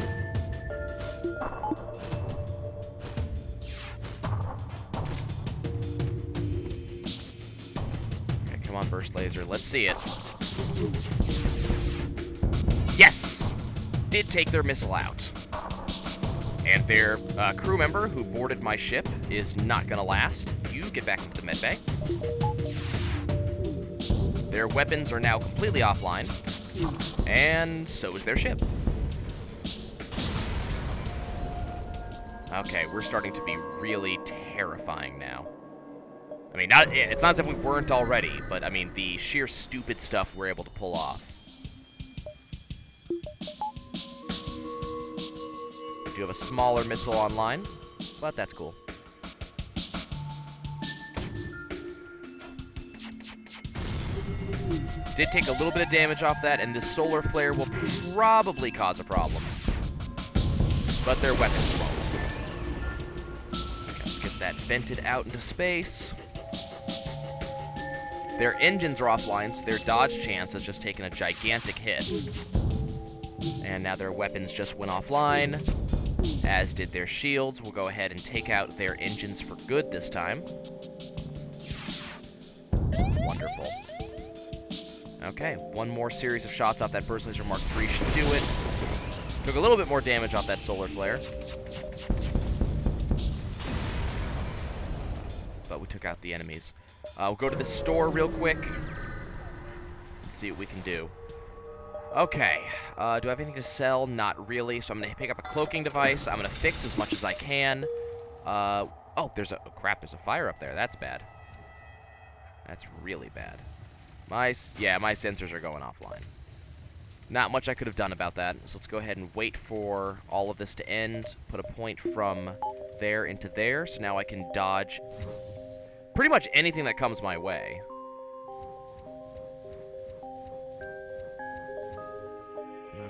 Okay, come on, burst laser. Let's see it. Yes! Did take their missile out. And their crew member who boarded my ship is not going to last. You get back into the medbay. Their weapons are now completely offline. And so is their ship. Okay, we're starting to be really terrifying now. I mean, it's not as if we weren't already, but I mean, the sheer stupid stuff we're able to pull off. We do have a smaller missile online, but that's cool. Did take a little bit of damage off that, and this solar flare will probably cause a problem. But their weapons won't. Okay, let's get that vented out into space. Their engines are offline, so their dodge chance has just taken a gigantic hit. And now their weapons just went offline, as did their shields. We'll go ahead and take out their engines for good this time. Wonderful. Okay, one more series of shots off that Burst Laser Mark III should do it. Took a little bit more damage off that solar flare. But we took out the enemies. We'll go to the store real quick. Let's see what we can do. Okay, do I have anything to sell? Not really, so I'm going to pick up a cloaking device. I'm going to fix as much as I can. Oh, there's a... Oh, crap, there's a fire up there. That's bad. That's really bad. My sensors are going offline. Not much I could have done about that, so let's go ahead and wait for all of this to end, put a point from there into there, so now I can dodge pretty much anything that comes my way.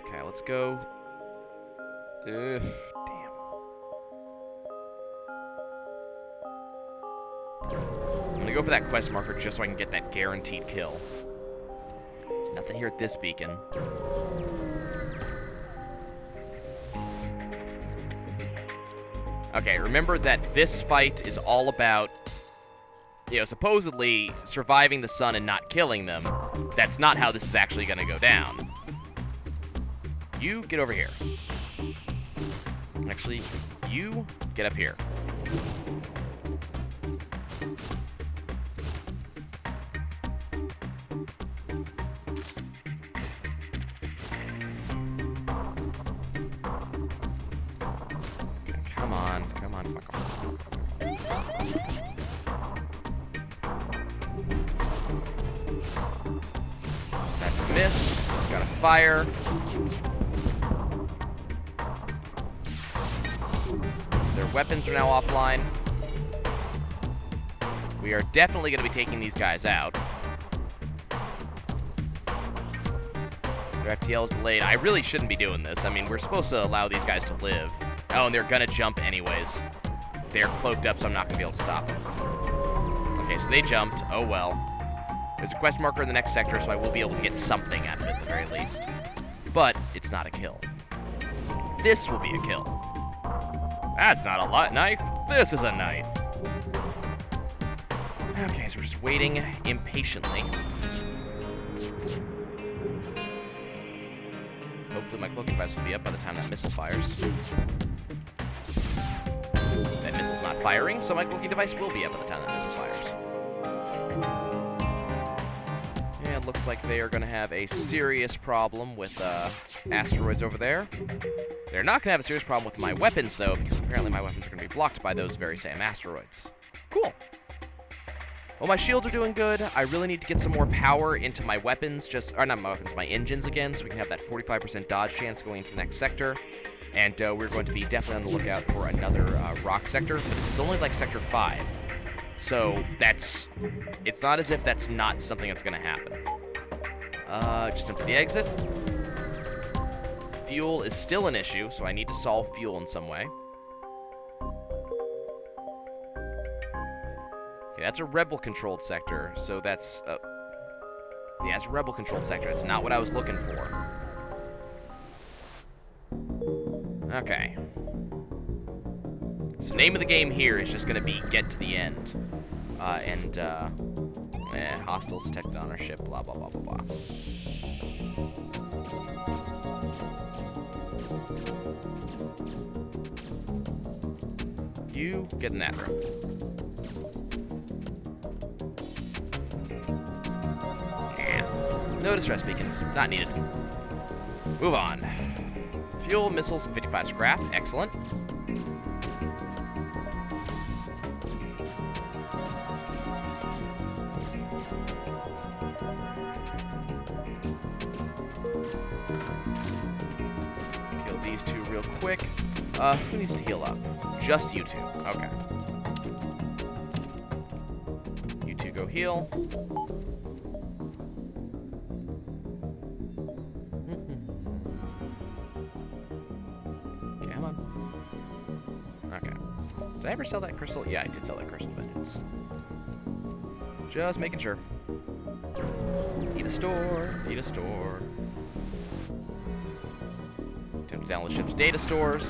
Okay, let's go. Ugh, damn. I'm gonna go for that quest marker just so I can get that guaranteed kill. Nothing here at this beacon. Okay, remember that this fight is all about, supposedly surviving the sun and not killing them. That's not how this is actually going to go down. You get over here. Actually, you get up here. Come on. That's a miss. Got a fire. Their weapons are now offline. We are definitely going to be taking these guys out. Their FTL is delayed. I really shouldn't be doing this. I mean, we're supposed to allow these guys to live. Oh, and they're going to jump anyways. They're cloaked up, so I'm not going to be able to stop them. Okay, so they jumped. Oh, well. There's a quest marker in the next sector, so I will be able to get something out of it at the very least. But it's not a kill. This will be a kill. That's not a knife. This is a knife. Okay, so we're just waiting impatiently. Hopefully my cloaking device will be up by the time that missile fires. That missile's not firing, so my cloaking device will be up by the time that missile fires. And it looks like they are going to have a serious problem with asteroids over there. They're not going to have a serious problem with my weapons, though, because apparently my weapons are going to be blocked by those very same asteroids. Cool. Well, my shields are doing good. I really need to get some more power into my weapons, or not my weapons, my engines again, so we can have that 45% dodge chance going into the next sector. And we're going to be definitely on the lookout for another rock sector, but this is only like Sector 5. So it's not as if that's not something that's going to happen. Just into the exit. Fuel is still an issue, so I need to solve fuel in some way. Okay, that's a rebel-controlled sector, so that's... yeah, it's a rebel-controlled sector. That's not what I was looking for. Okay. So name of the game here is just going to be get to the end. Hostiles detected on our ship, blah, blah, blah, blah, blah. You get in that room. No distress beacons. Not needed. Move on. Fuel, missiles, 55 scrap. Excellent. Kill these two real quick. Who needs to heal up? Just you two. Okay. You two go heal. Did I ever sell that crystal? Yeah, I did sell that crystal vengeance. Just making sure. Need a store. Need a store. Attempt to download the ship's data stores.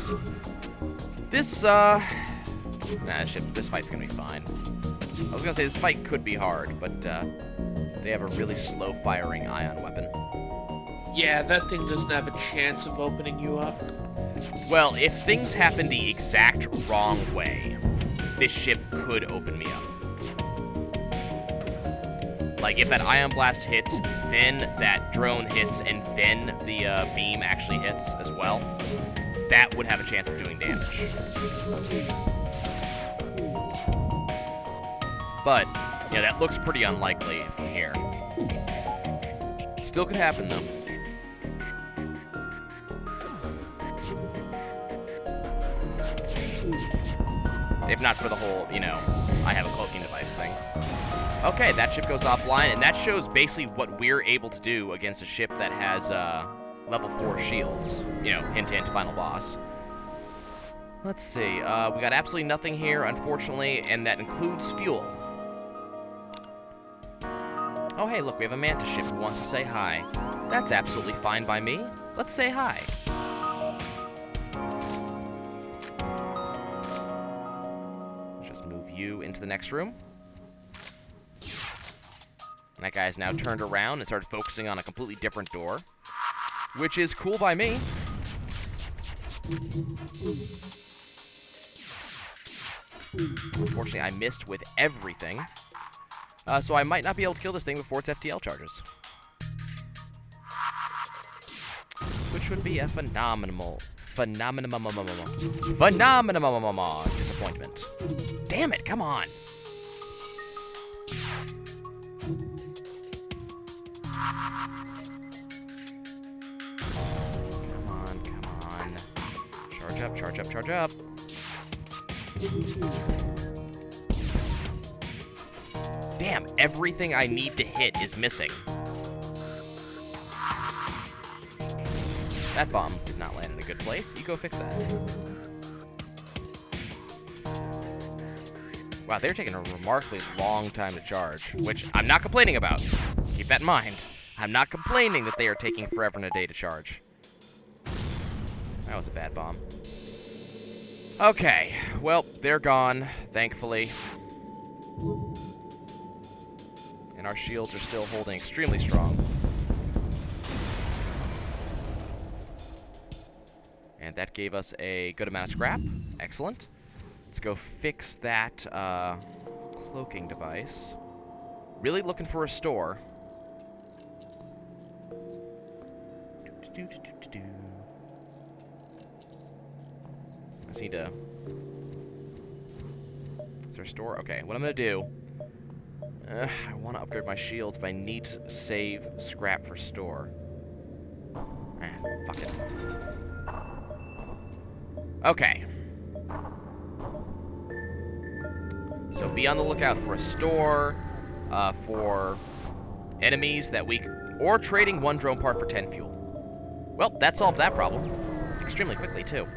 This, this fight's gonna be fine. I was gonna say this fight could be hard, but, they have a really slow-firing ion weapon. Yeah, that thing doesn't have a chance of opening you up. Well, if things happen the exact wrong way, this ship could open me up. Like, if that ion blast hits, then that drone hits, and then the beam actually hits as well, that would have a chance of doing damage. But, yeah, that looks pretty unlikely from here. Still could happen, though. If not for the whole, you know, I have a cloaking device thing. Okay, that ship goes offline, and that shows basically what we're able to do against a ship that has level 4 shields. You know, hint, hint, final boss. Let's see. We got absolutely nothing here, unfortunately, and that includes fuel. Oh, hey, look, we have a Manta ship who wants to say hi. That's absolutely fine by me. Let's say hi. Just move you into the next room. And that guy's now turned around and started focusing on a completely different door, which is cool by me. Unfortunately, I missed with everything. So I might not be able to kill this thing before its FTL charges. Which would be a phenomenal disappointment. Damn it, come on! Come on. Charge up, charge up, charge up. Damn, everything I need to hit is missing. That bomb did not land in a good place. You go fix that. Wow, they're taking a remarkably long time to charge, which I'm not complaining about. Keep that in mind. I'm not complaining that they are taking forever and a day to charge. That was a bad bomb. Okay, well, they're gone, thankfully. And our shields are still holding extremely strong. And that gave us a good amount of scrap. Excellent. Let's go fix that cloaking device. Really looking for a store. I just need to... Is there a store? Okay, what I'm going to do... I want to upgrade my shields, but I need to save scrap for store. Fuck it. Okay. So be on the lookout for a store, for enemies that we... Or trading one drone part for 10 fuel. Well, that solved that problem. Extremely quickly, too.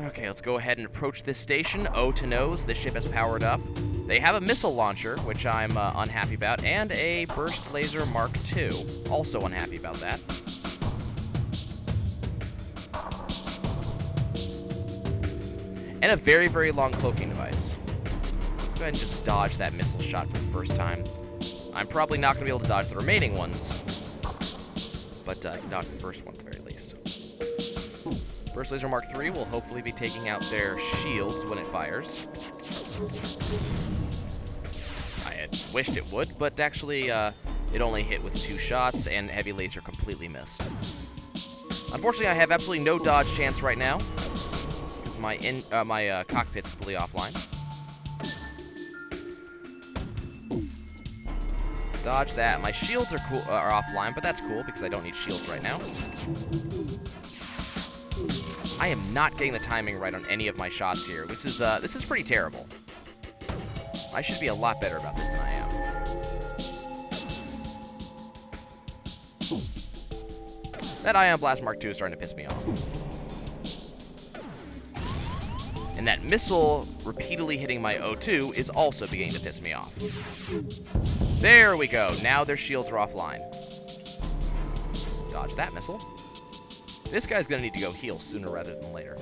Okay, let's go ahead and approach this station. Oh to nose, this ship has powered up. They have a missile launcher, which I'm unhappy about, and a burst laser Mark II. Also unhappy about that. And a very, very long cloaking device. Let's go ahead and just dodge that missile shot for the first time. I'm probably not going to be able to dodge the remaining ones, but I can dodge the first one at the very least. Burst Laser Mark III will hopefully be taking out their shields when it fires. I had wished it would, but actually it only hit with 2 shots, and Heavy Laser completely missed. Unfortunately, I have absolutely no dodge chance right now, because my cockpit's completely offline. Let's dodge that. My shields are offline, but that's cool, because I don't need shields right now. I am not getting the timing right on any of my shots here, which is this is pretty terrible. I should be a lot better about this than I am. That Ion Blast Mark II is starting to piss me off. And that missile repeatedly hitting my O2 is also beginning to piss me off. There we go. Now their shields are offline. Dodge that missile. This guy's going to need to go heal sooner rather than later.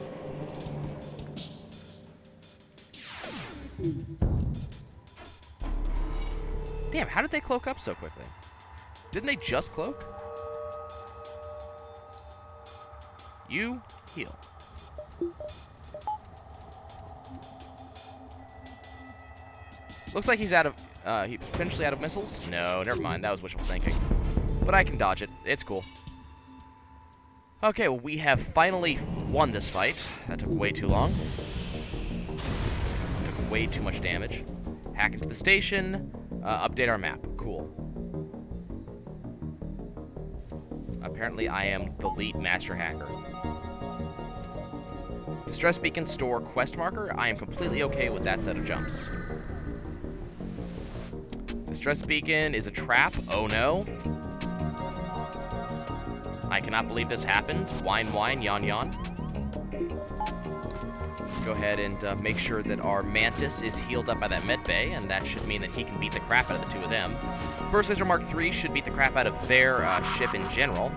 Damn, how did they cloak up so quickly? Didn't they just cloak? You heal. Looks like he's out of, he's potentially out of missiles? No, never mind, that was wishful thinking. But I can dodge it, it's cool. Okay, well, we have finally won this fight. That took way too long. Took way too much damage. Hack into the station, update our map. Cool. Apparently, I am the lead master hacker. Distress beacon, store, quest marker. I am completely okay with that set of jumps. Distress beacon is a trap. Oh no. I cannot believe this happened. Whine, whine, yawn, yawn. Let's go ahead and make sure that our Mantis is healed up by that med bay, and that should mean that he can beat the crap out of the two of them. Burst Laser Mark III should beat the crap out of their ship in general.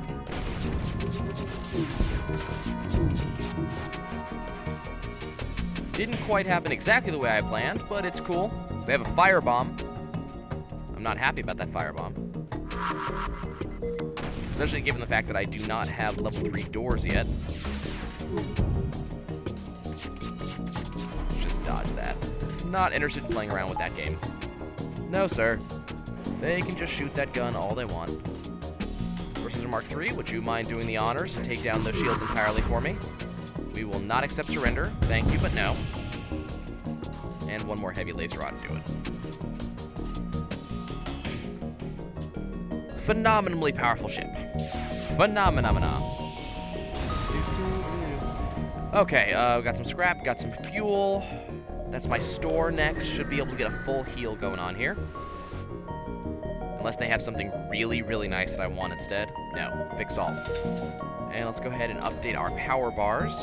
Didn't quite happen exactly the way I planned, but it's cool. They have a firebomb. I'm not happy about that firebomb. Especially given the fact that I do not have level 3 doors yet. Just dodge that. Not interested in playing around with that game. No, sir. They can just shoot that gun all they want. Versus Mark III, would you mind doing the honors and take down those shields entirely for me? We will not accept surrender. Thank you, but no. And one more heavy laser ought to do it. Phenomenally powerful ship. Phenomena. Okay, we got some scrap, got some fuel. That's my store next. Should be able to get a full heal going on here. Unless they have something really, really nice that I want instead. No, fix all. And let's go ahead and update our power bars.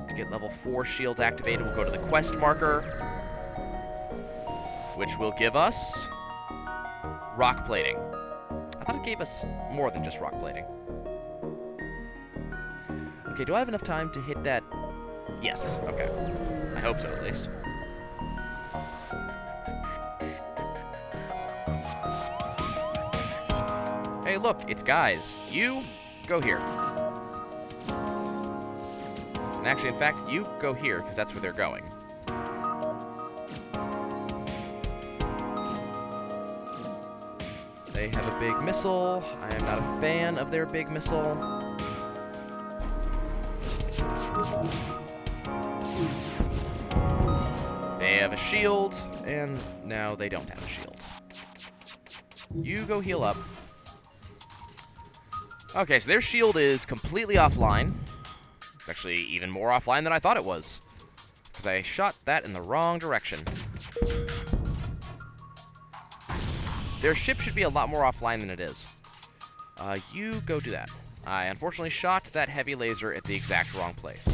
To get level 4 shields activated, we'll go to the quest marker, which will give us rock plating. I thought it gave us more than just rock plating. Okay, do I have enough time to hit that? Yes, okay. I hope so, at least. Hey, look, it's guys. You, go here. And actually, in fact, you go here, because that's where they're going. They have a big missile. I am not a fan of their big missile. They have a shield, and now they don't have a shield. You go heal up. Okay, so their shield is completely offline. It's actually even more offline than I thought it was, because I shot that in the wrong direction. Their ship should be a lot more offline than it is. You go do that. I unfortunately shot that heavy laser at the exact wrong place.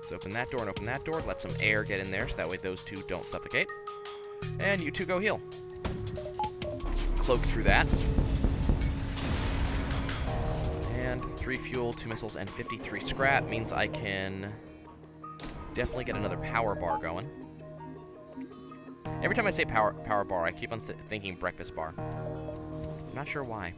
Let's open that door and open that door. Let some air get in there so that way those two don't suffocate. And you two go heal. Cloak through that. And 3 fuel, 2 missiles, and 53 scrap means I can definitely get another power bar going. Every time I say power bar, I keep on thinking breakfast bar. I'm not sure why.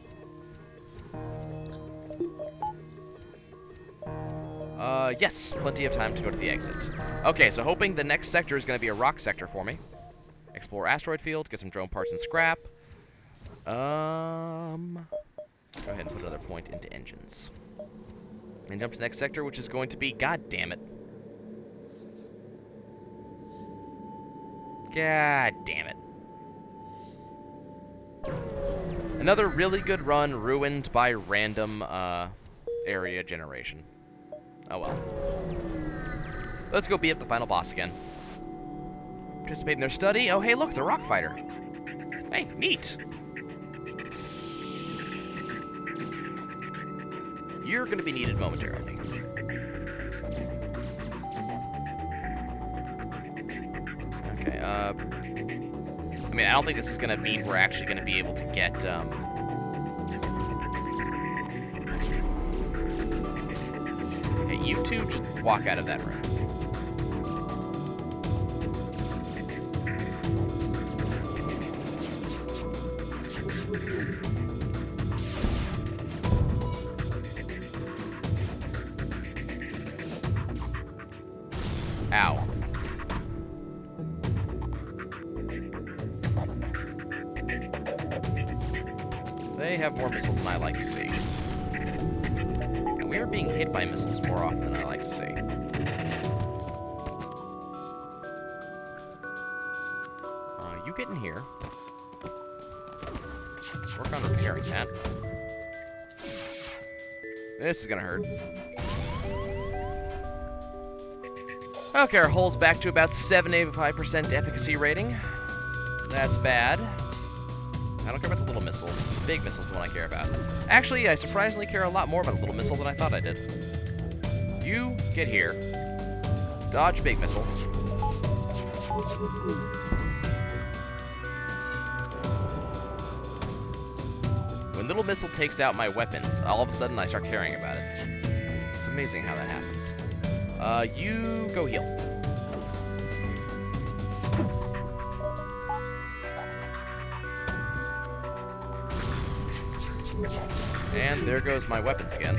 Yes, plenty of time to go to the exit. Okay, so hoping the next sector is going to be a rock sector for me. Explore asteroid field, get some drone parts and scrap. Go ahead and put another point into engines. And jump to the next sector, which is going to be... God damn it. God damn it. Another really good run ruined by random area generation. Oh well. Let's go beat up the final boss again. Participate in their study. Oh hey look, it's a rock fighter. Hey, neat. You're going to be needed momentarily. Okay, I mean, I don't think this is going to mean we're actually going to be able to get, Okay, you two just walk out of that room. Ow. They have more missiles than I like to see. And we are being hit by missiles more often than I like to see. You get in here. Work on repairing that. This is gonna hurt. Okay, our hull's back to about 75% efficacy rating. That's bad. I don't care about the little missile. The big missile's the one I care about. Actually, I surprisingly care a lot more about the little missile than I thought I did. You get here. Dodge big missile. When little missile takes out my weapons, all of a sudden I start caring about it. It's amazing how that happens. You go heal. And there goes my weapons again.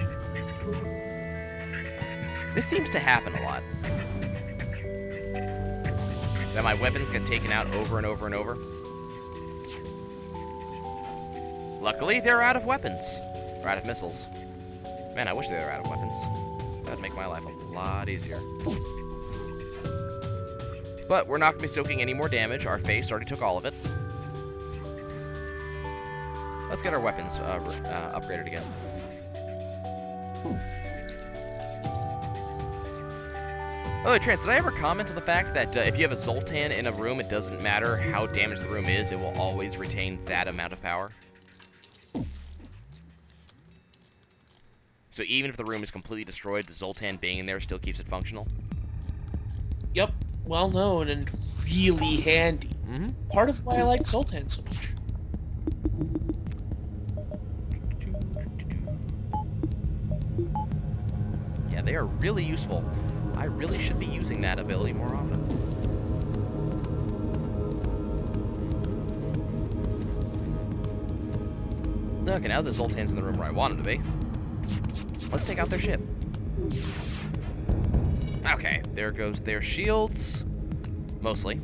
This seems to happen a lot. That my weapons get taken out over and over and over. Luckily, they're out of weapons. Or out of missiles. Man, I wish they were out of weapons. That'd make my life a lot easier. But we're not going to be soaking any more damage. Our face already took all of it. Let's get our weapons upgraded again. Oh, Trance, did I ever comment on the fact that if you have a Zoltan in a room, it doesn't matter how damaged the room is, it will always retain that amount of power? So even if the room is completely destroyed, the Zoltan being in there still keeps it functional? Yep, well known and really handy. Mm-hmm. Part of why I like Zoltan so much. Yeah, they are really useful. I really should be using that ability more often. Okay, now the Zoltan's in the room where I want him to be. Let's take out their ship. Okay, there goes their shields. Mostly.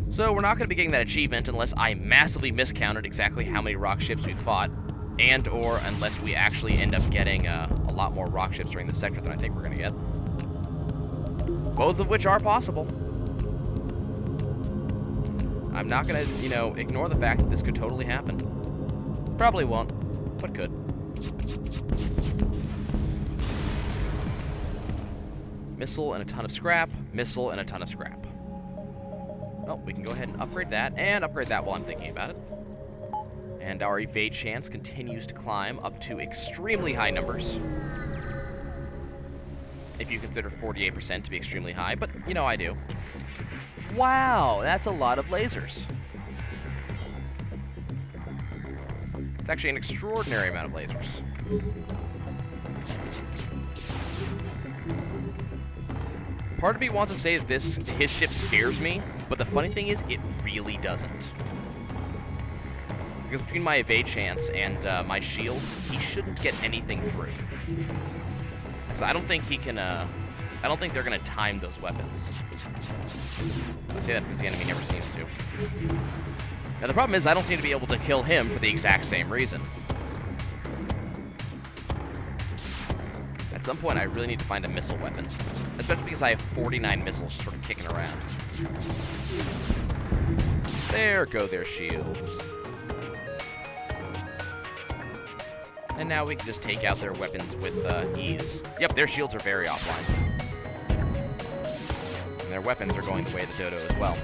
So we're not going to be getting that achievement unless I massively miscounted exactly how many rock ships we fought. And or unless we actually end up getting a lot more rock ships during this sector than I think we're going to get. Both of which are possible. I'm not going to, ignore the fact that this could totally happen. Probably won't, but could. Missile and a ton of scrap. Missile and a ton of scrap. Oh, we can go ahead and upgrade that while I'm thinking about it. And our evade chance continues to climb up to extremely high numbers. If you consider 48% to be extremely high, but, I do. Wow, that's a lot of lasers. It's actually an extraordinary amount of lasers. Part of me wants to say that his ship scares me, but the funny thing is, it really doesn't. Because between my evade chance and my shields, he shouldn't get anything through. So I don't think he can, I don't think they're going to time those weapons. I say that because the enemy never seems to. Now the problem is I don't seem to be able to kill him for the exact same reason. At some point I really need to find a missile weapon. Especially because I have 49 missiles sort of kicking around. There go their shields. And now we can just take out their weapons with ease. Yep, their shields are very offline. And their weapons are going the way of the dodo as well.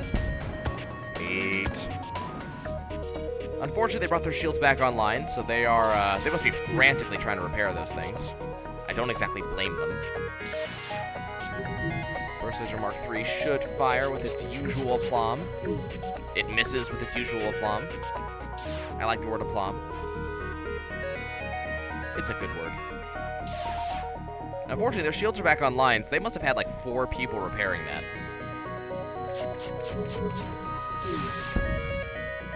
Neat. Unfortunately, they brought their shields back online, so they must be frantically trying to repair those things. I don't exactly blame them. First Laser Mark III should fire with its usual aplomb. It misses with its usual aplomb. I like the word aplomb. It's a good word. Unfortunately, their shields are back online, so they must have had like 4 people repairing that.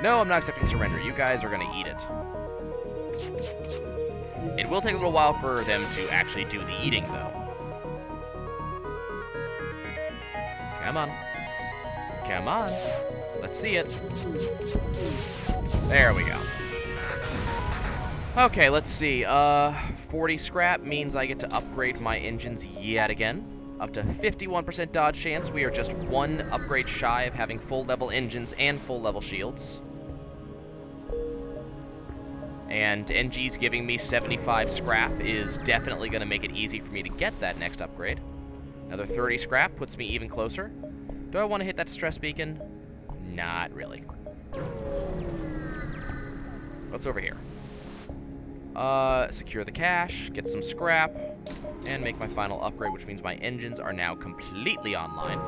No, I'm not accepting surrender. You guys are going to eat it. It will take a little while for them to actually do the eating, though. Come on. Come on. Let's see it. There we go. Okay, let's see. 40 scrap means I get to upgrade my engines yet again. Up to 51% dodge chance. We are just 1 upgrade shy of having full level engines and full level shields. And NG's giving me 75 scrap is definitely going to make it easy for me to get that next upgrade. Another 30 scrap puts me even closer. Do I want to hit that distress beacon? Not really. What's over here? Secure the cache, get some scrap, and make my final upgrade, which means my engines are now completely online.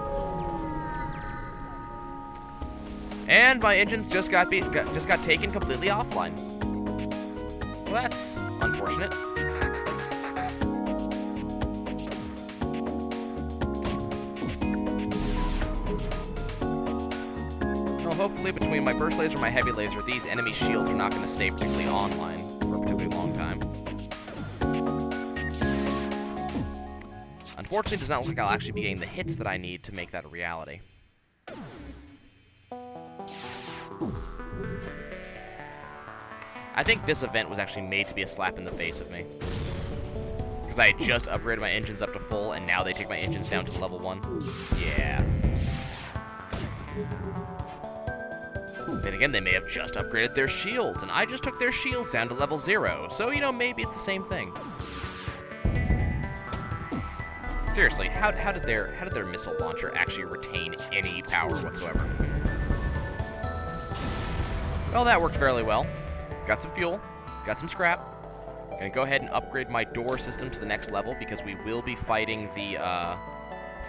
And my engines just got taken completely offline. Well, that's unfortunate. Well, hopefully between my burst laser and my heavy laser, these enemy shields are not going to stay particularly online for a particularly long time. Unfortunately, it does not look like I'll actually be getting the hits that I need to make that a reality. I think this event was actually made to be a slap in the face of me. Because I had just upgraded my engines up to full, and now they take my engines down to level 1. Yeah. Then again, they may have just upgraded their shields, and I just took their shields down to level 0. So, you know, maybe it's the same thing. Seriously, how did their missile launcher actually retain any power whatsoever? Well, that worked fairly well. Got some fuel, got some scrap. Gonna go ahead and upgrade my door system to the next level because we will be fighting the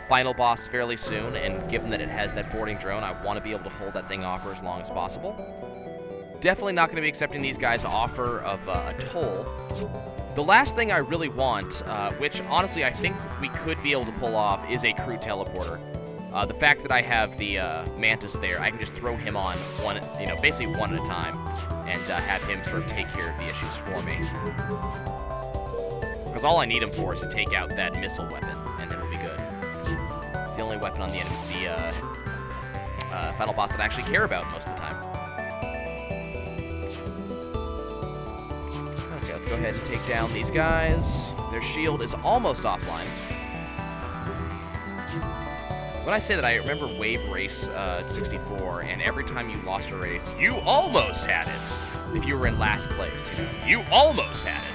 final boss fairly soon, and given that it has that boarding drone, I want to be able to hold that thing off for as long as possible. Definitely not going to be accepting these guys' offer of a toll. The last thing I really want, which honestly I think we could be able to pull off, is a crew teleporter. The fact that I have the Mantis there, I can just throw him on basically one at a time, and have him sort of take care of the issues for me. Because all I need him for is to take out that missile weapon, and then we'll be good. It's the only weapon on the enemy, final boss that I actually care about most of the time. Okay, let's go ahead and take down these guys. Their shield is almost offline. When I say that, I remember Wave Race 64, and every time you lost a race, you almost had it. If you were in last place, you almost had it.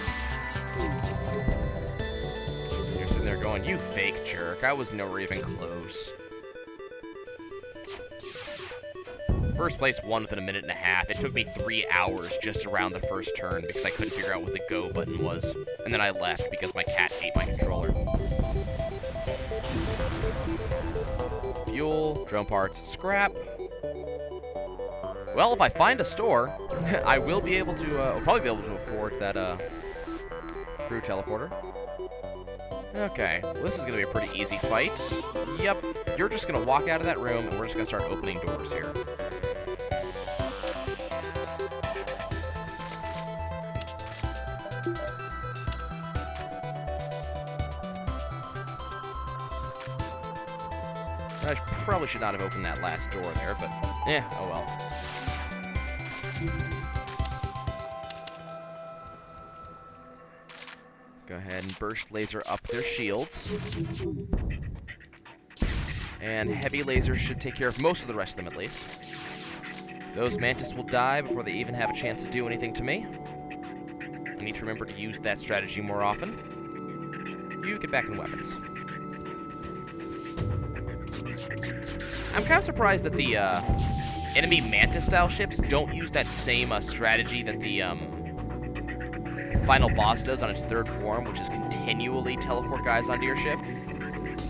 You're sitting there going, you fake jerk, I was nowhere even close. First place won within a minute and a half. It took me 3 hours just around the first turn because I couldn't figure out what the go button was. And then I left because my cat ate my controller. Fuel, drone parts, scrap. Well, if I find a store, I will be able to, I'll probably be able to afford that, crew teleporter. Okay, well, this is going to be a pretty easy fight. Yep, you're just going to walk out of that room, and we're just going to start opening doors here. I probably should not have opened that last door there, but oh well. Go ahead and burst laser up their shields. And heavy laser should take care of most of the rest of them, at least. Those Mantis will die before they even have a chance to do anything to me. I need to remember to use that strategy more often. You get back in weapons. I'm kind of surprised that the enemy Mantis-style ships don't use that same strategy that the final boss does on its third form, which is continually teleport guys onto your ship.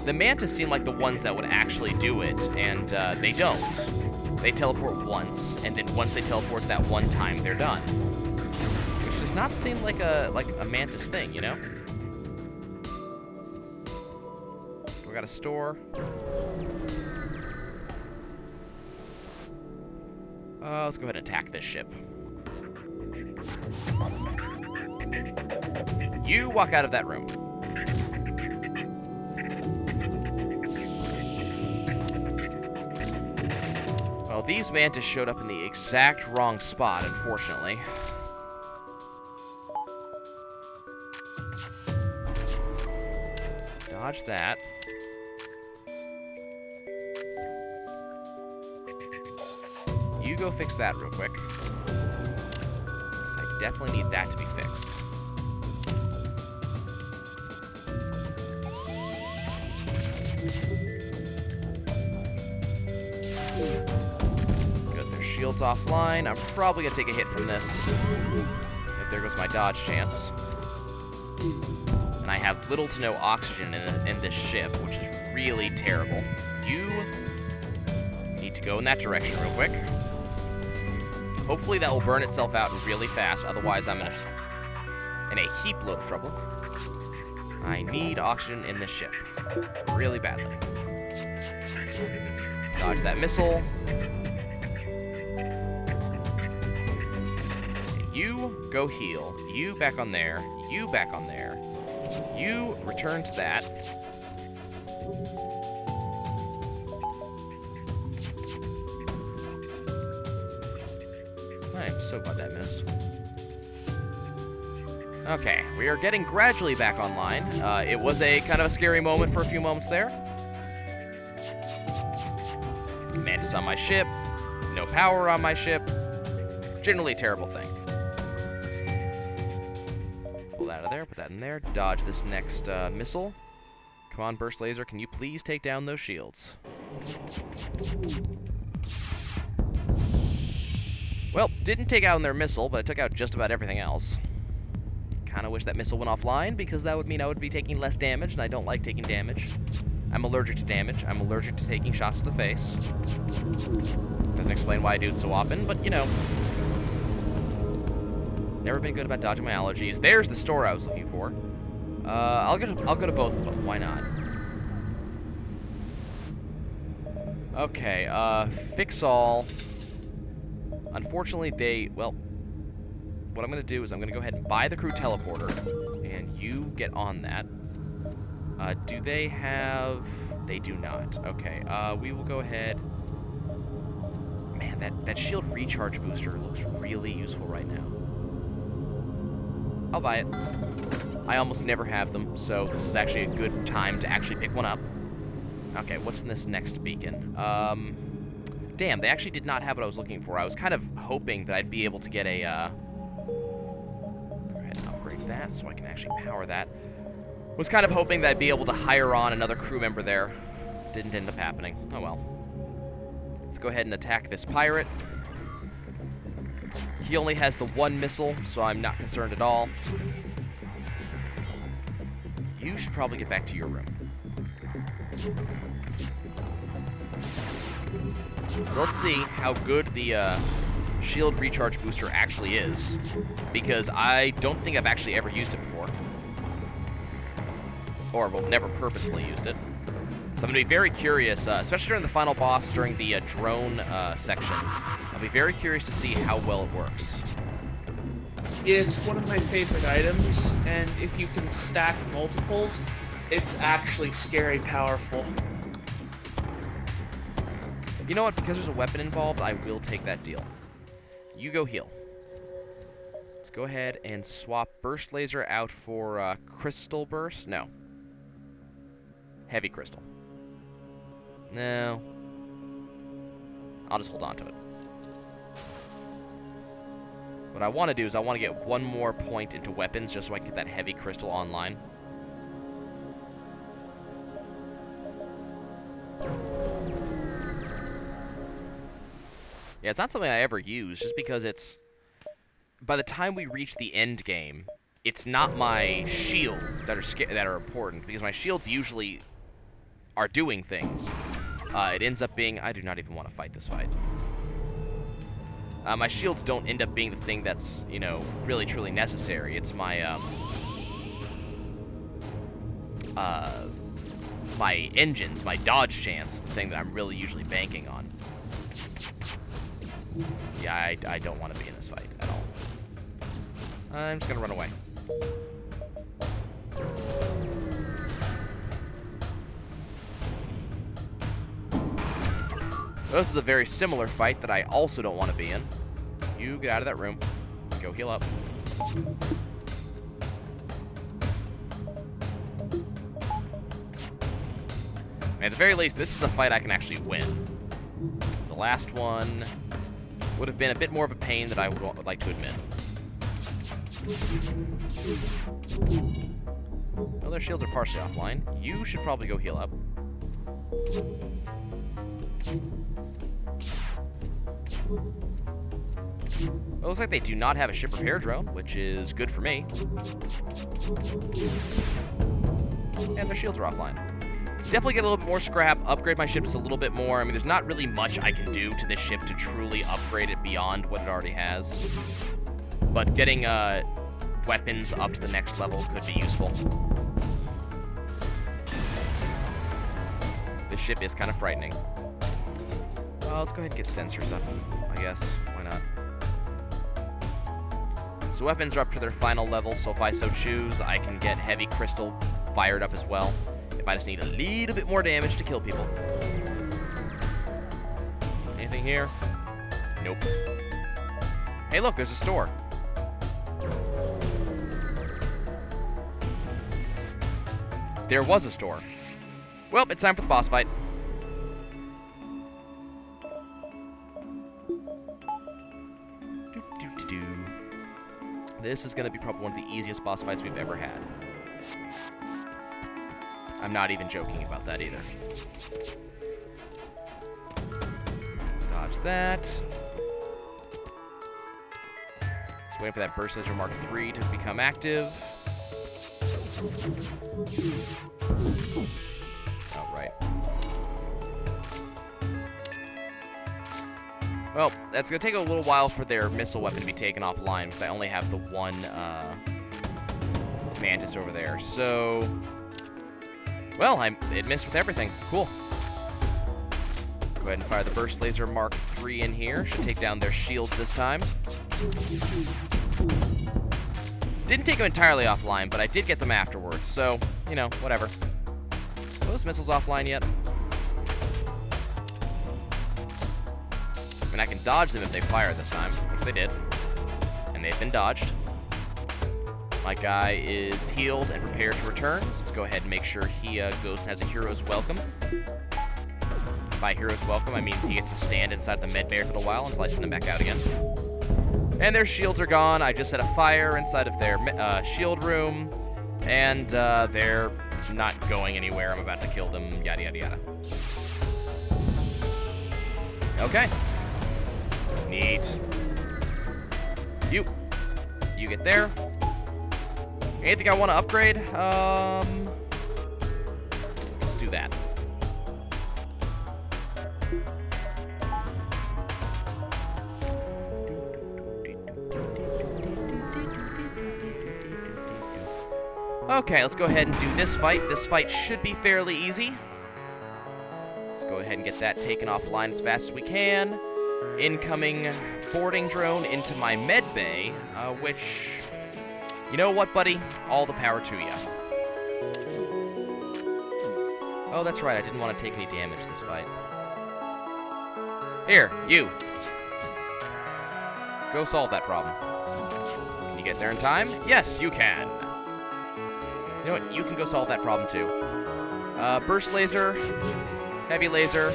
The Mantis seem like the ones that would actually do it, and they don't. They teleport once, and then once they teleport that one time, they're done. Which does not seem like a Mantis thing, you know? We got a store. Let's go ahead and attack this ship. You walk out of that room. Well, these Mantis showed up in the exact wrong spot, unfortunately. Dodge that. You go fix that real quick. I definitely need that to be fixed. Good, their shield's offline. I'm probably gonna take a hit from this. There goes my dodge chance. And I have little to no oxygen in this ship, which is really terrible. You need to go in that direction real quick. Hopefully that will burn itself out really fast, otherwise I'm in a heap load of trouble. I need oxygen in this ship. Really badly. Dodge that missile. You go heal. You back on there. You back on there. You return to that. I am so glad that missed. Okay, we are getting gradually back online. It was a kind of a scary moment for a few moments there. Command is on my ship. No power on my ship. Generally a terrible thing. Pull that out of there, put that in there. Dodge this next missile. Come on, Burst Laser, can you please take down those shields? Well, didn't take out their missile, but I took out just about everything else. Kind of wish that missile went offline, because that would mean I would be taking less damage, and I don't like taking damage. I'm allergic to damage. I'm allergic to taking shots to the face. Doesn't explain why I do it so often, but, you know. Never been good about dodging my allergies. There's the store I was looking for. I'll go to both of them. Why not? Okay, fix all. Unfortunately, well, what I'm going to do is I'm going to go ahead and buy the crew teleporter, and you get on that. Do they have... They do not. Okay, we will go ahead... Man, that shield recharge booster looks really useful right now. I'll buy it. I almost never have them, so this is actually a good time to actually pick one up. Okay, what's in this next beacon? Damn, they actually did not have what I was looking for. I was kind of hoping that I'd be able to get a, go ahead and upgrade that so I can actually power that. Was kind of hoping that I'd be able to hire on another crew member there. Didn't end up happening. Oh well. Let's go ahead and attack this pirate. He only has the one missile, so I'm not concerned at all. You should probably get back to your room. So let's see how good the shield recharge booster actually is, because I don't think I've actually ever used it before. Or, well, never purposefully used it. So I'm going to be very curious, especially during the final boss, during the drone sections. I'll be very curious to see how well it works. It's one of my favorite items, and if you can stack multiples, it's actually scary powerful. You know what? Because there's a weapon involved, I will take that deal. You go heal. Let's go ahead and swap Burst Laser out for Crystal Burst. No. Heavy Crystal. No. I'll just hold on to it. What I want to do is I want to get one more point into weapons just so I can get that Heavy Crystal online. Yeah, it's not something I ever use, just because it's... By the time we reach the end game, it's not my shields that are important, because my shields usually are doing things. It ends up being... I do not even want to fight this fight. My shields don't end up being the thing that's, you know, really, truly necessary. It's my, my engines, my dodge chance, the thing that I'm really usually banking on. Yeah, I don't want to be in this fight at all. I'm just gonna run away. This is a very similar fight that I also don't want to be in. You get out of that room. Go heal up. And at the very least, this is a fight I can actually win. The last one would have been a bit more of a pain than I would like to admit. Well, their shields are partially offline. You should probably go heal up. It looks like they do not have a ship repair drone, which is good for me. And their shields are offline. Definitely get a little bit more scrap, upgrade my ship just a little bit more. I mean, there's not really much I can do to this ship to truly upgrade it beyond what it already has. But getting weapons up to the next level could be useful. This ship is kind of frightening. Well, let's go ahead and get sensors up, I guess. Why not? So weapons are up to their final level, so if I so choose, I can get heavy crystal fired up as well. If I just need a little bit more damage to kill people. Anything here? Nope. Hey, look, there's a store. There was a store. Well, it's time for the boss fight. This is going to be probably one of the easiest boss fights we've ever had. I'm not even joking about that either. Dodge that. Just waiting for that Burst Laser Mark III to become active. Oh, right. Well, that's going to take a little while for their missile weapon to be taken offline, because I only have the one Mantis over there. So, well, it missed with everything. Cool. Go ahead and fire the Burst Laser Mark III in here. Should take down their shields this time. Didn't take them entirely offline, but I did get them afterwards, so, you know, whatever. Are those missiles offline yet? I mean, I can dodge them if they fire this time, which they did. And they've been dodged. My guy is healed and prepared to return, so let's go ahead and make sure he goes and has a hero's welcome. By hero's welcome, I mean he gets to stand inside the med bay for a little while until I send him back out again. And their shields are gone. I just set a fire inside of their shield room, and they're not going anywhere. I'm about to kill them, yada, yada, yada. Okay. Neat. You get there. Anything I want to upgrade? Let's do that. Okay, let's go ahead and do this fight. This fight should be fairly easy. Let's go ahead and get that taken offline as fast as we can. Incoming boarding drone into my med bay, which, you know what, buddy? All the power to you. Oh, that's right, I didn't want to take any damage this fight. Here, you. Go solve that problem. Can you get there in time? Yes, you can. You know what? You can go solve that problem too. Burst laser, heavy laser,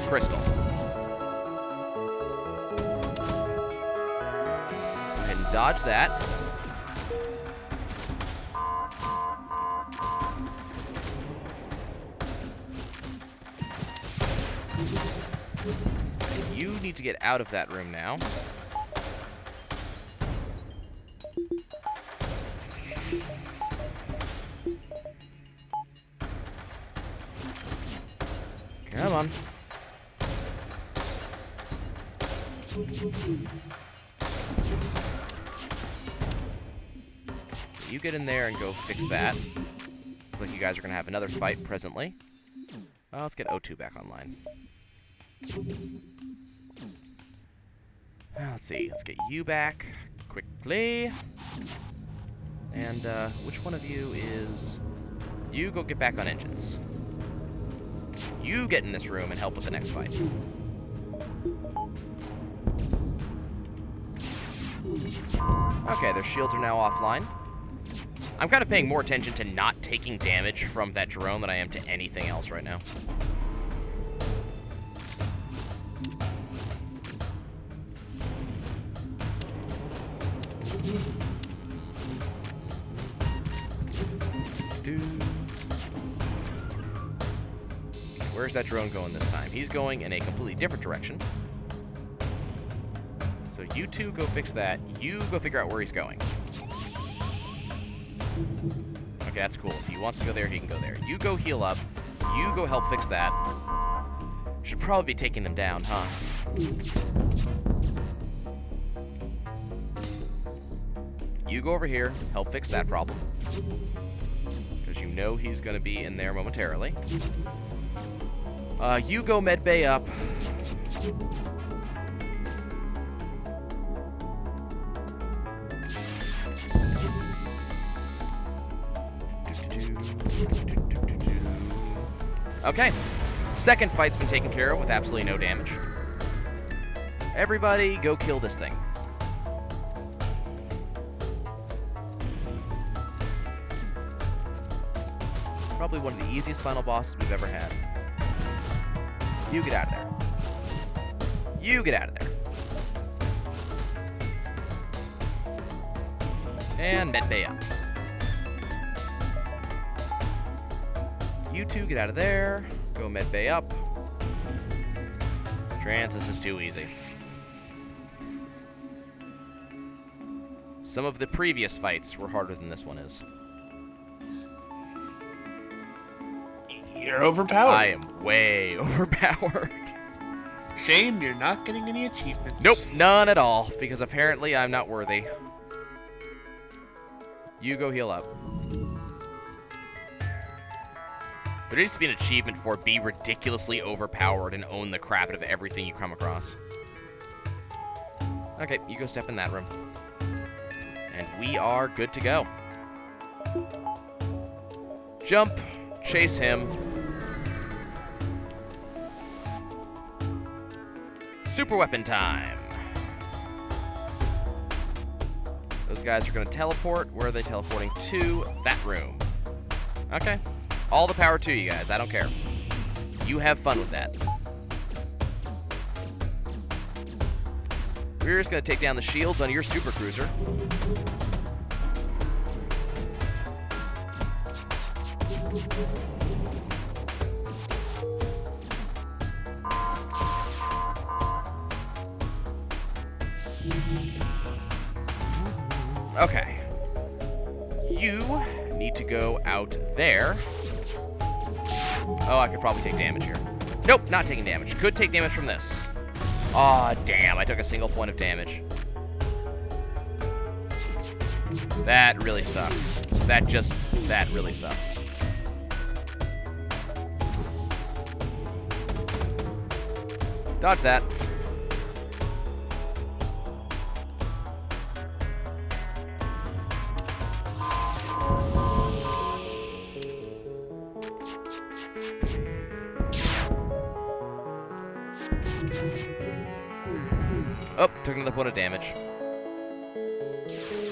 crystal. Go ahead and dodge that. And you need to get out of that room now. Come on. You get in there and go fix that. Looks like you guys are going to have another fight presently. Well, let's get O2 back online. Let's see. Let's get you back quickly. And which one of you is... You go get back on engines. You get in this room and help with the next fight. Okay, their shields are now offline. I'm kind of paying more attention to not taking damage from that drone than I am to anything else right now. Where's that drone going this time? He's going in a completely different direction. So you two go fix that. You go figure out where he's going. Okay, that's cool. If he wants to go there, he can go there. You go heal up. You go help fix that. Should probably be taking them down, huh? You go over here, help fix that problem. Because you know he's going to be in there momentarily. You go med bay up. Okay. Second fight's been taken care of with absolutely no damage. Everybody go kill this thing. Probably one of the easiest final bosses we've ever had. You get out of there. You get out of there. And medbay up. You two get out of there. Go medbay up. Trans, this is too easy. Some of the previous fights were harder than this one is. You're overpowered. I am way overpowered. Shame you're not getting any achievements. Nope, none at all, because apparently I'm not worthy. You go heal up. There needs to be an achievement for be ridiculously overpowered and own the crap out of everything you come across. Okay, you go step in that room. And we are good to go. Jump, chase him. Super weapon time. Those guys are going to teleport. Where are they teleporting to? That room. Okay. All the power to you guys. I don't care. You have fun with that. We're just going to take down the shields on your super cruiser. Okay. You need to go out there. Oh, I could probably take damage here. Nope, not taking damage. Could take damage from this. Aw, damn, I took a single point of damage. That really sucks. That really sucks. Dodge that. Oh, took another point of damage.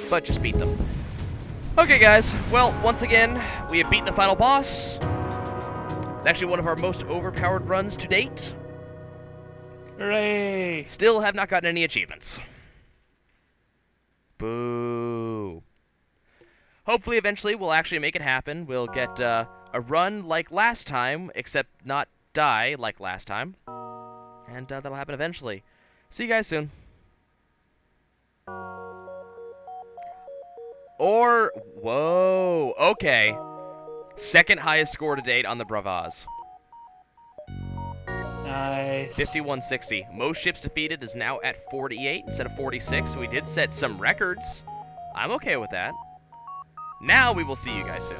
But just beat them. Okay, guys. Well, once again, we have beaten the final boss. It's actually one of our most overpowered runs to date. Hooray! Still have not gotten any achievements. Boo. Hopefully, eventually, we'll actually make it happen. We'll get a run like last time, except not die like last time. And that'll happen eventually. See you guys soon. Or, whoa, okay. Second highest score to date on the Bravais. Nice. 5160. Most ships defeated is now at 48 instead of 46, so we did set some records. I'm okay with that. Now we will see you guys soon.